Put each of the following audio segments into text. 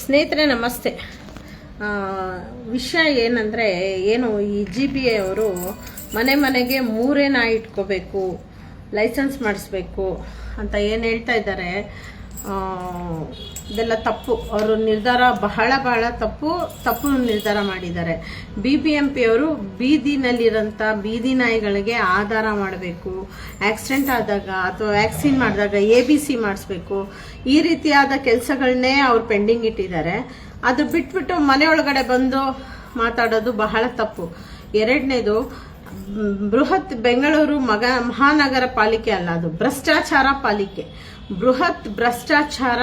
ಸ್ನೇಹಿತರೆ ನಮಸ್ತೆ. ವಿಷಯ ಏನಂದರೆ ಈ GBA ಅವರು ಮನೆ ಮನೆಗೆ 3 ನಾಯಿ ಇಟ್ಕೋಬೇಕು, ಲೈಸೆನ್ಸ್ ಮಾಡಿಸ್ಬೇಕು ಅಂತ ಏನು ಹೇಳ್ತಾ ಇದ್ದಾರೆ. ಇದೆಲ್ಲ ತಪ್ಪು. ಅವರು ನಿರ್ಧಾರ ಬಹಳ ತಪ್ಪು ನಿರ್ಧಾರ ಮಾಡಿದ್ದಾರೆ. BBMP ಅವರು ಬೀದಿನಲ್ಲಿರೋಂಥ ಬೀದಿ ನಾಯಿಗಳಿಗೆ ಆಧಾರ ಮಾಡಬೇಕು, ಆಕ್ಸಿಡೆಂಟ್ ಆದಾಗ ಅಥವಾ ವ್ಯಾಕ್ಸಿನ್ ಮಾಡಿದಾಗ ABC ಮಾಡಿಸ್ಬೇಕು, ಈ ರೀತಿಯಾದ ಕೆಲಸಗಳನ್ನೇ ಅವ್ರು ಪೆಂಡಿಂಗ್ ಇಟ್ಟಿದ್ದಾರೆ. ಅದು ಬಿಟ್ಬಿಟ್ಟು ಮನೆಯೊಳಗಡೆ ಬಂದು ಮಾತಾಡೋದು ಬಹಳ ತಪ್ಪು. ಎರಡನೇದು, ಬೃಹತ್ ಬೆಂಗಳೂರು ಮಹಾನಗರ ಪಾಲಿಕೆ ಅಲ್ಲ, ಅದು ಭ್ರಷ್ಟಾಚಾರ ಪಾಲಿಕೆ. ಬೃಹತ್ ಭ್ರಷ್ಟಾಚಾರ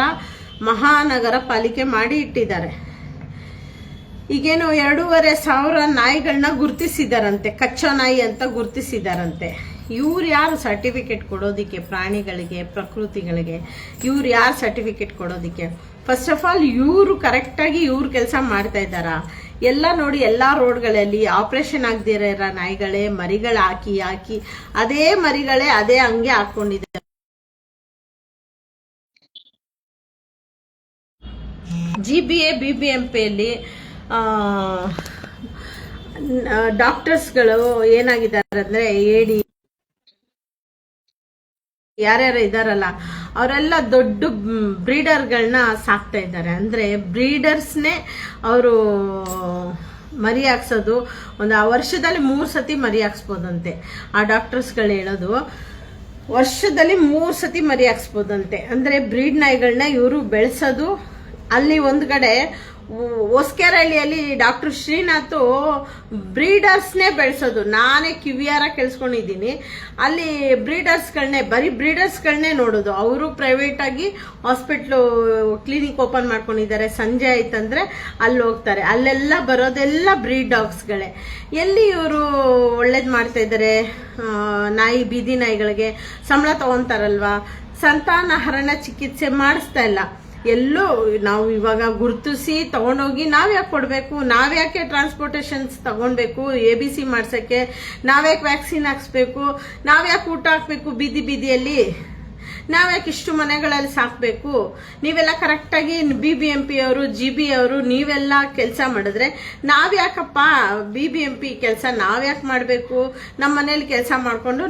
ಮಹಾನಗರ ಪಾಲಿಕೆ ಮಾಡಿ ಇಟ್ಟಿದ್ದಾರೆ. ಈಗೇನು 2,500 ನಾಯಿಗಳನ್ನ ಗುರುತಿಸಿದಾರಂತೆ, ಕಚ್ಚಾ ನಾಯಿ ಅಂತ ಗುರುತಿಸಿದಾರಂತೆ. ಇವ್ರು ಯಾರು ಸರ್ಟಿಫಿಕೇಟ್ ಕೊಡೋದಿಕ್ಕೆ? ಪ್ರಾಣಿಗಳಿಗೆ, ಪ್ರಕೃತಿಗಳಿಗೆ ಇವ್ರು ಯಾರು ಸರ್ಟಿಫಿಕೇಟ್ ಕೊಡೋದಿಕ್ಕೆ? ಫಸ್ಟ್ ಆಫ್ ಆಲ್ ಇವರು ಕರೆಕ್ಟಾಗಿ ಇವ್ರು ಕೆಲಸ ಮಾಡ್ತಾ ಇದ್ದಾರಾ? ಎಲ್ಲ ನೋಡಿ, ಎಲ್ಲ ರೋಡ್ಗಳಲ್ಲಿ ಆಪರೇಷನ್ ಆಗದಿರೋ ನಾಯಿಗಳೇ ಮರಿಗಳು ಹಾಕಿ ಅದೇ ಮರಿಗಳೇ ಅದೇ ಹಂಗೆ ಹಾಕೊಂಡಿದ್ದಾರೆ. GBA BBMPಯಲ್ಲಿ ಡಾಕ್ಟರ್ಸ್ಗಳು ಏನಾಗಿದ್ದಾರೆ ಅಂದ್ರೆ, ಯಾರ್ಯಾರು ಇದಾರಲ್ಲ ಅವರೆಲ್ಲ ದೊಡ್ಡ ಬ್ರೀಡರ್ಗಳನ್ನ ಸಾಕ್ತಾ ಇದ್ದಾರೆ. ಅಂದ್ರೆ ಬ್ರೀಡರ್ಸ್ನೇ ಅವರು ಮರಿ ಹಾಕ್ಸೋದು. ಆ ವರ್ಷದಲ್ಲಿ 3 ಸತಿ ಮರಿ ಹಾಕ್ಸ್ಬೋದಂತೆ. ಆ ಡಾಕ್ಟರ್ಸ್ಗಳು ಹೇಳೋದು ವರ್ಷದಲ್ಲಿ 3 ಸತಿ ಮರಿ ಹಾಕ್ಸ್ಬೋದಂತೆ. ಅಂದ್ರೆ ಬ್ರೀಡ್ ನಾಯಿಗಳನ್ನ ಇವರು ಬೆಳೆಸೋದು. ಅಲ್ಲಿ ಒಂದು ಕಡೆ ಹೊಸಕೆರಹಳ್ಳಿಯಲ್ಲಿ ಡಾಕ್ಟರ್ ಶ್ರೀನಾಥ್ ಬ್ರೀಡರ್ಸ್ನೇ ಬೆಳೆಸೋದು. ನಾನೇ ಕಿವಿಯಾರ ಕೇಳಿಸ್ಕೊಂಡಿದ್ದೀನಿ. ಅಲ್ಲಿ ಬರೀ ಬ್ರೀಡರ್ಸ್ಗಳನ್ನೇ ನೋಡೋದು. ಅವರು ಪ್ರೈವೇಟ್ ಆಗಿ ಹಾಸ್ಪಿಟ್ಲು ಕ್ಲಿನಿಕ್ ಓಪನ್ ಮಾಡ್ಕೊಂಡಿದ್ದಾರೆ. ಸಂಜೆ ಆಯ್ತಂದ್ರೆ ಅಲ್ಲಿ ಹೋಗ್ತಾರೆ. ಅಲ್ಲೆಲ್ಲ ಬರೋದೆಲ್ಲ ಬ್ರೀಡ್ ಡಾಗ್ಸ್ಗಳೇ. ಎಲ್ಲಿ ಇವರು ಒಳ್ಳೇದು ಮಾಡ್ತಾ ಇದ್ದಾರೆ? ಬೀದಿ ನಾಯಿಗಳಿಗೆ ಸಂಬಳ ತಗೊಂತಾರಲ್ವಾ, ಸಂತಾನಹರಣ ಚಿಕಿತ್ಸೆ ಮಾಡಿಸ್ತಾ ಇಲ್ಲ. ಎಲ್ಲೋ ನಾವು ಇವಾಗ ಗುರುತಿಸಿ ತಗೊಂಡೋಗಿ ನಾವ್ಯಾಕೆ ಕೊಡಬೇಕು? ನಾವ್ಯಾಕೆ ಟ್ರಾನ್ಸ್ಪೋರ್ಟೇಷನ್ಸ್ ತಗೊಳ್ಬೇಕು? ABC ಮಾಡ್ಸಕ್ಕೆ ನಾವ್ಯಾಕೆ ವ್ಯಾಕ್ಸಿನ್ ಹಾಕ್ಸ್ಬೇಕು? ನಾವ್ಯಾಕೆ ಊಟ ಹಾಕ್ಬೇಕು ಬೀದಿಯಲ್ಲಿ? ನಾವ್ಯಾಕೆ ಇಷ್ಟು ಮನೆಗಳಲ್ಲಿ ಸಾಕ್ಬೇಕು? ನೀವೆಲ್ಲ ಕರೆಕ್ಟಾಗಿ BBMP ಅವರು GB ಅವರು ನೀವೆಲ್ಲ ಕೆಲಸ ಮಾಡಿದ್ರೆ ನಾವ್ಯಾಕಪ್ಪ BBMP ಕೆಲಸ ನಾವ್ಯಾಕೆ ಮಾಡಬೇಕು? ನಮ್ಮ ಮನೇಲಿ ಕೆಲಸ ಮಾಡ್ಕೊಂಡು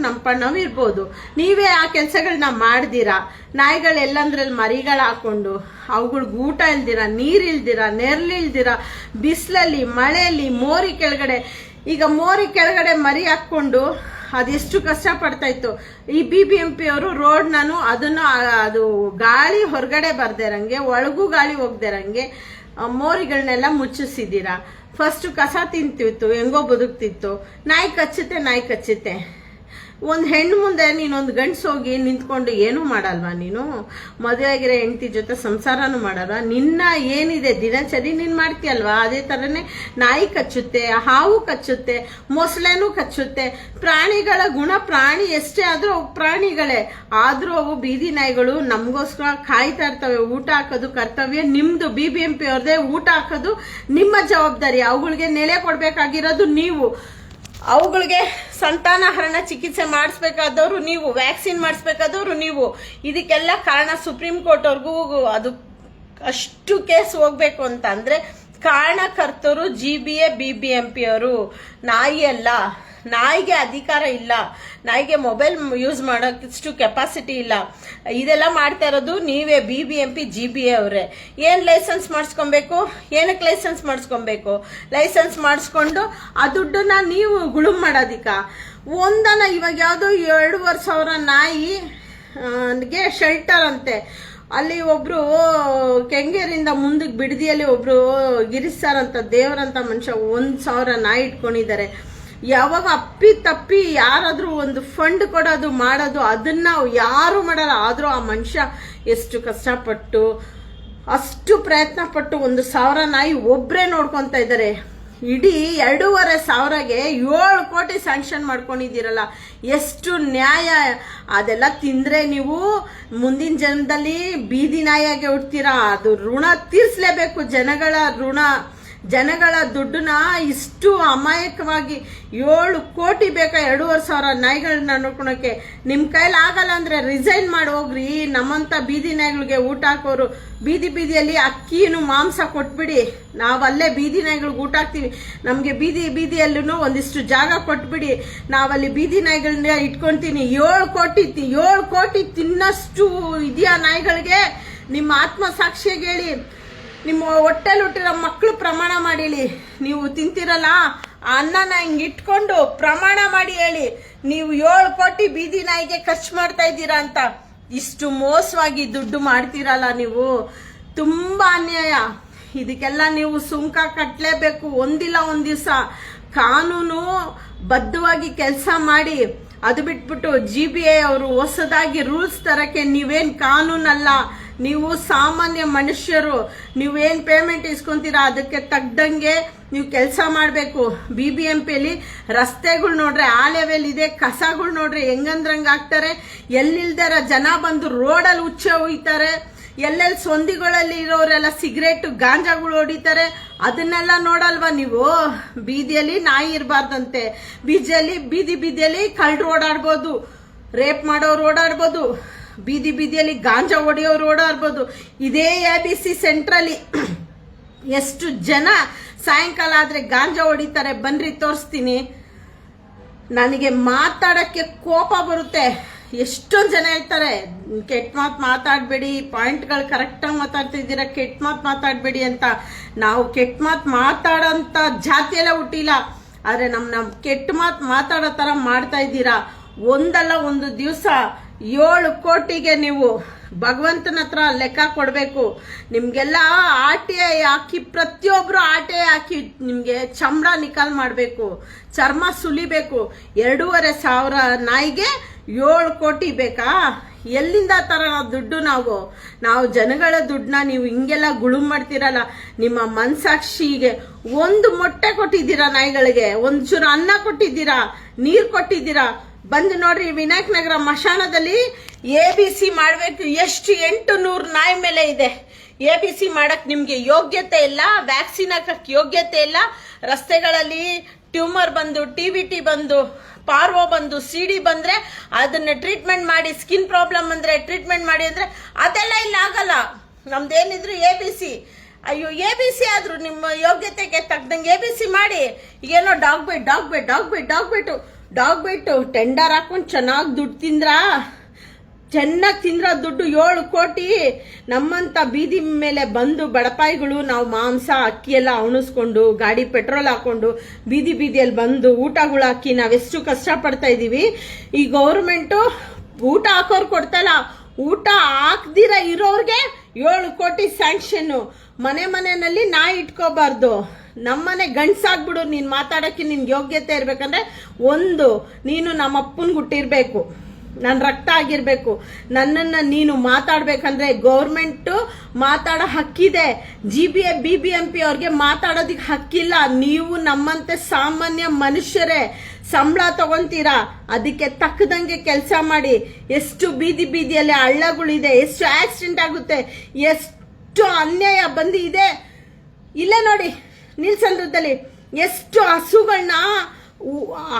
ನಾವು ಇರ್ಬೋದು. ನೀವೇ ಆ ಕೆಲಸಗಳನ್ನ ಮಾಡ್ದಿರಾ. ನಾಯಿಗಳೆಲ್ಲಂದ್ರಲ್ಲಿ ಮರಿಗಳು ಹಾಕೊಂಡು ಅವುಗಳಿಗೆ ಊಟ ಇಲ್ದಿರ, ನೀರ್ ಇಲ್ದಿರ, ನೆರಳಿಲ್ದಿರ, ಬಿಸಿಲಲ್ಲಿ ಮಳೆಯಲ್ಲಿ ಮೋರಿ ಕೆಳಗಡೆ, ಈಗ ಮೋರಿ ಕೆಳಗಡೆ ಮರಿ ಹಾಕೊಂಡು ಅದೆಷ್ಟು ಕಷ್ಟ ಪಡ್ತಾ ಇತ್ತು. ಈ BBMP ಅವರು ಅದು ಗಾಳಿ ಹೊರಗಡೆ ಬರ್ದೇರಂಗೆ, ಒಳಗೂ ಗಾಳಿ ಹೋಗ್ದೇರಂಗೆ ಮೋರಿಗಳನ್ನೆಲ್ಲ ಮುಚ್ಚಿಸಿದ್ದೀರಾ. ಫಸ್ಟ್ ಕಸ ತಿಂತಿತ್ತು, ಹೆಂಗೋ ಬದುಕ್ತಿತ್ತು. ನಾಯಿ ಕಚ್ಚುತ್ತೆ. ಒಂದು ಹೆಣ್ಣು ಮುಂದೆ ನೀನೊಂದು ಗಂಡ್ಸ್ ಹೋಗಿ ನಿಂತ್ಕೊಂಡು ಏನೂ ಮಾಡಲ್ವಾ? ನೀನು ಮದುವೆ ಆಗಿರೋ ಹೆಂಡತಿ ಜೊತೆ ಸಂಸಾರನೂ ಮಾಡಲ್ವಾ? ನಿನ್ನ ಏನಿದೆ ದಿನಚರಿ ನೀನ್ ಮಾಡ್ತೀಯಲ್ವಾ? ಅದೇ ತರನೇ ನಾಯಿ ಕಚ್ಚುತ್ತೆ, ಹಾವು ಕಚ್ಚುತ್ತೆ, ಮೊಸಳೆನೂ ಕಚ್ಚುತ್ತೆ. ಪ್ರಾಣಿಗಳ ಗುಣ, ಪ್ರಾಣಿ ಎಷ್ಟೇ ಆದ್ರೂ ಅವು ಪ್ರಾಣಿಗಳೇ. ಆದ್ರೂ ಅವು ಬೀದಿ ನಾಯಿಗಳು ನಮಗೋಸ್ಕರ ಕಾಯ್ತಾ ಇರ್ತವೆ. ಊಟ ಹಾಕೋದು ಕರ್ತವ್ಯ ನಿಮ್ದು. BBMP ಅವ್ರದೇ. ಊಟ ಹಾಕೋದು ನಿಮ್ಮ ಜವಾಬ್ದಾರಿ. ಅವುಗಳಿಗೆ ನೆಲೆ ಕೊಡ್ಬೇಕಾಗಿರೋದು ನೀವು. ಅವುಗಳಿಗೆ ಸಂತಾನಹರಣ ಚಿಕಿತ್ಸೆ ಮಾಡಿಸ್ಬೇಕಾದವರು ನೀವು, ವ್ಯಾಕ್ಸಿನ್ ಮಾಡಿಸ್ಬೇಕಾದವರು ನೀವು. ಇದಕ್ಕೆಲ್ಲ ಕಾರಣ ಸುಪ್ರೀಂ ಕೋರ್ಟ್ ಅವ್ರಿಗೂ ಅದು ಅಷ್ಟು ಕೇಸ್ ಹೋಗ್ಬೇಕು ಅಂತ ಅಂದ್ರೆ ಕಾರಣಕರ್ತರು GBA BBMP ಅವರು. ನಾಯಿ ಅಲ್ಲ, ನಾಯಿಗೆ ಅಧಿಕಾರ ಇಲ್ಲ, ನಾಯಿಗೆ ಮೊಬೈಲ್ ಯೂಸ್ ಮಾಡೋಷ್ಟು ಕೆಪಾಸಿಟಿ ಇಲ್ಲ. ಇದೆಲ್ಲ ಮಾಡ್ತಾ ಇರೋದು ನೀವೇ BBMP GBA ಅವರೇ. ಏನ್ ಲೈಸೆನ್ಸ್ ಮಾಡಿಸ್ಕೊಬೇಕು? ಏನಕ್ಕೆ ಲೈಸೆನ್ಸ್ ಮಾಡಿಸ್ಕೊಬೇಕು? ಲೈಸೆನ್ಸ್ ಮಾಡಿಸ್ಕೊಂಡು ಆ ದುಡ್ಡನ್ನ ನೀವು ಗುಳುಮ್ ಮಾಡೋದಿಕ್ಕ ಇವಾಗ ಯಾವ್ದೋ 2,500 ನಾಯಿಗೆ ಶೆಲ್ಟರ್ ಅಂತೆ. ಅಲ್ಲಿ ಒಬ್ರು ಕೆಂಗೇರಿಂದ ಮುಂದಕ್ಕೆ ಬಿಡದಿಯಲ್ಲಿ ಒಬ್ರು ಗಿರಿಸ್ತಾರಂತ ದೇವರಂತ ಮನುಷ್ಯ 1,000 ನಾಯಿ ಇಟ್ಕೊಂಡಿದ್ದಾರೆ. ಯಾವಾಗ ಅಪ್ಪಿ ತಪ್ಪಿ ಯಾರಾದ್ರೂ ಒಂದು ಫಂಡ್ ಕೊಡೋದು ಮಾಡೋದು ಅದನ್ನ ಯಾರು ಮಾಡಲ್ಲ. ಆದ್ರೂ ಆ ಮನುಷ್ಯ ಎಷ್ಟು ಕಷ್ಟಪಟ್ಟು ಅಷ್ಟು ಪ್ರಯತ್ನ ಪಟ್ಟು 1,000 ನಾಯಿ ಒಬ್ರೇ ನೋಡ್ಕೊಂತ ಇದ್ದಾರೆ. ಇಡೀ 2,500ಗೆ 7 ಕೋಟಿ ಸ್ಯಾಂಕ್ಷನ್ ಮಾಡ್ಕೊಂಡಿದ್ದೀರಲ್ಲ, ಎಷ್ಟು ನ್ಯಾಯ? ಅದೆಲ್ಲ ತಿಂದ್ರೆ ನೀವು ಮುಂದಿನ ಜನ್ಮದಲ್ಲಿ ಬೀದಿ ನಾಯಿಯಾಗಿ ಹುಡ್ತೀರಾ. ಅದು ಋಣ ತೀರ್ಸ್ಲೇಬೇಕು. ಜನಗಳ ಋಣ ಜನಗಳ ದುಡ್ಡನ್ನ ಇಷ್ಟು ಅಮಾಯಕವಾಗಿ 7 ಕೋಟಿ ಬೇಕಾ 2,500 ನಾಯಿಗಳನ್ನ ನೋಡ್ಕೊಳಕ್ಕೆ. ನಿಮ್ ಕೈಲಿ ಆಗಲ್ಲ ಅಂದ್ರೆ ರಿಸೈನ್ ಮಾಡಿ ಹೋಗ್ರಿ. ನಮ್ಮಂತ ಬೀದಿ ನಾಯಿಗಳಿಗೆ ಊಟ ಹಾಕೋರು ಬೀದಿಯಲ್ಲಿ ಅಕ್ಕಿನೂ ಮಾಂಸ ಕೊಟ್ಬಿಡಿ. ನಾವಲ್ಲೇ ಬೀದಿ ನಾಯಿಗಳಿಗೆ ಊಟ ಹಾಕ್ತಿವಿ. ನಮ್ಗೆ ಬೀದಿಯಲ್ಲೂ ಒಂದಿಷ್ಟು ಜಾಗ ಕೊಟ್ಬಿಡಿ. ನಾವಲ್ಲಿ ಬೀದಿ ನಾಯಿಗಳನ್ನ ಇಟ್ಕೊಂತೀನಿ. 7 ಕೋಟಿ ತಿನ್ನಷ್ಟು ಇದೆಯಾ ನಾಯಿಗಳಿಗೆ? ನಿಮ್ಮ ಆತ್ಮಸಾಕ್ಷಿಯಾಗಿ ಹೇಳಿ. ನಿಮ್ಮ ಹೊಟ್ಟೆಲಿ ಹುಟ್ಟಿರೋ ಮಕ್ಕಳು ಪ್ರಮಾಣ ಮಾಡಿಲಿ. ನೀವು ತಿಂತಿರಲ್ಲ ಆ ಅನ್ನನ ಹಿಂಗೆ ಇಟ್ಕೊಂಡು ಪ್ರಮಾಣ ಮಾಡಿ ಹೇಳಿ, ನೀವು 7 ಕೋಟಿ ಬೀದಿ ನಾಯಿಗೆ ಖರ್ಚು ಮಾಡ್ತಾ ಇದ್ದೀರಾ ಅಂತ. ಇಷ್ಟು ಮೋಸವಾಗಿ ದುಡ್ಡು ಮಾಡ್ತೀರಲ್ಲ ನೀವು, ತುಂಬಾ ಅನ್ಯಾಯ. ಇದಕ್ಕೆಲ್ಲ ನೀವು ಸುಂಕ ಕಟ್ಟಲೇಬೇಕು. ಒಂದಿಲ್ಲ ಒಂದ್ ದಿವಸ ಕಾನೂನು ಬದ್ಧವಾಗಿ ಕೆಲಸ ಮಾಡಿ. ಅದು ಬಿಟ್ಬಿಟ್ಟು GBI ಅವರು ಹೊಸದಾಗಿ ರೂಲ್ಸ್ ತರಕ್ಕೆ ನೀವೇನ್ ಕಾನೂನಲ್ಲ, ನೀವು ಸಾಮಾನ್ಯ ಮನುಷ್ಯರು. ನೀವೇನ್ ಪೇಮೆಂಟ್ ಇಸ್ಕೊಂತೀರಾ ಅದಕ್ಕೆ ತಗ್ದಂಗೆ ನೀವು ಕೆಲಸ ಮಾಡಬೇಕು. BBMPಯಲ್ಲಿ ರಸ್ತೆಗಳು ನೋಡ್ರೆ ಆ ಲೆವೆಲ್ ಇದೆ, ಕಸಗಳು ನೋಡ್ರೆ ಹೆಂಗಂದ್ರಂಗ್ ಆಗ್ತಾರೆ. ಎಲ್ಲಿಲ್ದಾರ ಜನ ಬಂದು ರೋಡಲ್ಲಿ ಹುಚ್ಚ ಹೋಯ್ತಾರೆ. ಎಲ್ಲೆಲ್ಲಿ ಸೊಂದಿಗಳಲ್ಲಿ ಇರೋರೆಲ್ಲ ಸಿಗರೇಟ್ ಗಾಂಜಾಗಳು ಹೊಡಿತಾರೆ. ಅದನ್ನೆಲ್ಲ ನೋಡಲ್ವಾ ನೀವು? ಬೀದಿಯಲ್ಲಿ ನಾಯಿ ಇರಬಾರ್ದಂತೆ, ಬೀದಿಯಲ್ಲಿ ಕಳ್ಳರು ಓಡಾಡ್ಬೋದು, ರೇಪ್ ಮಾಡೋರು ಓಡಾಡ್ಬೋದು, ಬೀದಿಯಲ್ಲಿ ಗಾಂಜಾ ಹೊಡೆಯೋರು ಓಡಾಡ್ಬೋದು. ಇದೇ ABC ಸೆಂಟ್ರಲ್ಲಿ ಎಷ್ಟು ಜನ ಸಾಯಂಕಾಲ ಆದ್ರೆ ಗಾಂಜಾ ಹೊಡಿತಾರೆ. ಬನ್ರಿ ತೋರಿಸ್ತೀನಿ. ನನಗೆ ಮಾತಾಡಕ್ಕೆ ಕೋಪ ಬರುತ್ತೆ. ಎಷ್ಟೊಂದು ಜನ ಹೇಳ್ತಾರೆ ಕೆಟ್ಟ ಮಾತು ಮಾತಾಡಬೇಡಿ, ಪಾಯಿಂಟ್ಗಳು ಕರೆಕ್ಟಾಗಿ ಮಾತಾಡ್ತಿದ್ದೀರಾ, ಕೆಟ್ಟ ಮಾತು ಮಾತಾಡಬೇಡಿ ಅಂತ. ನಾವು ಕೆಟ್ಟ ಮಾತು ಮಾತಾಡೋಂಥ ಜಾತಿಯೆಲ್ಲ ಹುಟ್ಟಿಲ್ಲ. ಆದ್ರೆ ನಮ್ ಕೆಟ್ಟ ಮಾತು ಮಾತಾಡೋ ತರ ಮಾಡ್ತಾ ಇದ್ದೀರಾ. ಒಂದಲ್ಲ ಒಂದು ದಿವಸ 7 ಕೋಟಿಗೆ ನೀವು ಭಗವಂತನ ಹತ್ರ ಲೆಕ್ಕ ಕೊಡ್ಬೇಕು. ನಿಮ್ಗೆಲ್ಲ RTI ಹಾಕಿ, ಪ್ರತಿಯೊಬ್ರು RTI ಹಾಕಿ ನಿಮ್ಗೆ ಚಮಡ ನಿಕಾಲ್ ಮಾಡ್ಬೇಕು, ಚರ್ಮ ಸುಲಿಬೇಕು. 2,500 ನಾಯಿಗೆ 7 ಕೋಟಿ ಬೇಕಾ? ಎಲ್ಲಿಂದ ತರ ದುಡ್ಡು? ನಾವು ಜನಗಳ ದುಡ್ಡನ್ನ ನೀವು ಹಿಂಗೆಲ್ಲ ಗುಳುಂ ಮಾಡ್ತಿರಲ್ಲ. ನಿಮ್ಮ ಮನ್ಸಾಕ್ಷಿಗೆ ಒಂದು ಮೊಟ್ಟೆ ಕೊಟ್ಟಿದ್ದೀರಾ ನಾಯಿಗಳಿಗೆ, ಒಂಚೂರು ಅನ್ನ ಕೊಟ್ಟಿದ್ದೀರಾ, ನೀರ್ ಕೊಟ್ಟಿದ್ದೀರಾ? ಬಂದು ನೋಡ್ರಿ ವಿನಾಯಕ್ ನಗರ ಮಶಾಣದಲ್ಲಿ ABC ಮಾಡ್ಬೇಕು. ಎಷ್ಟು 800 ನಾಯಿ ಮೇಲೆ ಇದೆ. ABC ಮಾಡಕ್ ನಿಮ್ಗೆ ಯೋಗ್ಯತೆ ಇಲ್ಲ, ವ್ಯಾಕ್ಸಿನ್ ಹಾಕಕ್ ಯೋಗ್ಯತೆ ಇಲ್ಲ. ರಸ್ತೆಗಳಲ್ಲಿ ಟ್ಯೂಮರ್ ಬಂದು, TBT ಬಂದು, ಪಾರ್ವೋ ಬಂದು, CD ಬಂದ್ರೆ ಅದನ್ನ ಟ್ರೀಟ್ಮೆಂಟ್ ಮಾಡಿ, ಸ್ಕಿನ್ ಪ್ರಾಬ್ಲಮ್ ಅಂದ್ರೆ ಟ್ರೀಟ್ಮೆಂಟ್ ಮಾಡಿ ಅಂದ್ರೆ ಅದೆಲ್ಲ ಇಲ್ಲ, ಆಗಲ್ಲ. ನಮ್ದೇನಿದ್ರು ABC. ಅಯ್ಯೋ ABC ಆದ್ರೂ ನಿಮ್ಮ ಯೋಗ್ಯತೆಗೆ ತಕ್ಕದಂಗೆ ABC ಮಾಡಿ. ಈಗೇನೋ ಡಾಗ್ ಬೈಟು ಟೆಂಡರ್ ಹಾಕೊಂಡು ಚೆನ್ನಾಗಿ ದುಡ್ಡು ತಿಂದ್ರ ದುಡ್ಡು 7 ಕೋಟಿ. ನಮ್ಮಂತ ಬೀದಿ ಮೇಲೆ ಬಂದು ಬಡಪಾಯಿಗಳು ನಾವು ಮಾಂಸ ಅಕ್ಕಿ ಎಲ್ಲ ಅವಣಿಸ್ಕೊಂಡು, ಗಾಡಿ ಪೆಟ್ರೋಲ್ ಹಾಕೊಂಡು, ಬೀದಿಯಲ್ಲಿ ಬಂದು ಊಟಗಳು ಹಾಕಿ ನಾವೆಷ್ಟು ಕಷ್ಟ ಪಡ್ತಾ ಇದೀವಿ. ಈ ಗೌರ್ಮೆಂಟು ಊಟ ಹಾಕೋರು ಕೊಡ್ತಲ್ಲ, ಊಟ ಹಾಕ್ದಿರ ಇರೋರ್ಗೆ 7 ಕೋಟಿ ಸ್ಯಾಂಕ್ಷನ್. ಮನೆಯಲ್ಲಿ ನಾಯಿ ಇಟ್ಕೋಬಾರ್ದು. ನಮ್ಮನೆ ಗಂಡ್ಸಾಗ್ಬಿಡು. ನೀನ್ ಮಾತಾಡಕ್ಕೆ ನಿನ್ಗೆ ಯೋಗ್ಯತೆ ಇರ್ಬೇಕಂದ್ರೆ ಒಂದು ನೀನು ನಮ್ಮ ಅಪ್ಪನ್ ಹುಟ್ಟಿರ್ಬೇಕು, ನನ್ನ ರಕ್ತ ಆಗಿರ್ಬೇಕು. ನನ್ನನ್ನ ನೀನು ಮಾತಾಡ್ಬೇಕಂದ್ರೆ ಗೌರ್ಮೆಂಟ್ ಮಾತಾಡೋ ಹಕ್ಕಿದೆ. GBI BBMP ಅವ್ರಿಗೆ ಮಾತಾಡೋದಿಕ್ ಹಕ್ಕಿಲ್ಲ. ನೀವು ನಮ್ಮಂತೆ ಸಾಮಾನ್ಯ ಮನುಷ್ಯರೇ, ಸಂಬಳ ತಗೊಂತೀರಾ, ಅದಕ್ಕೆ ತಕ್ಕದಂಗೆ ಕೆಲಸ ಮಾಡಿ. ಎಷ್ಟು ಬೀದಿಯಲ್ಲಿ ಹಳ್ಳಗಳಿದೆ, ಎಷ್ಟು ಆಕ್ಸಿಡೆಂಟ್ ಆಗುತ್ತೆ, ಎಷ್ಟು ಅನ್ಯಾಯ ಬಂದಿದೆ. ಇಲ್ಲೇ ನೋಡಿ ನೀಲ್ಸಂದ್ರದಲ್ಲಿ ಎಷ್ಟು ಹಸುಗಳನ್ನ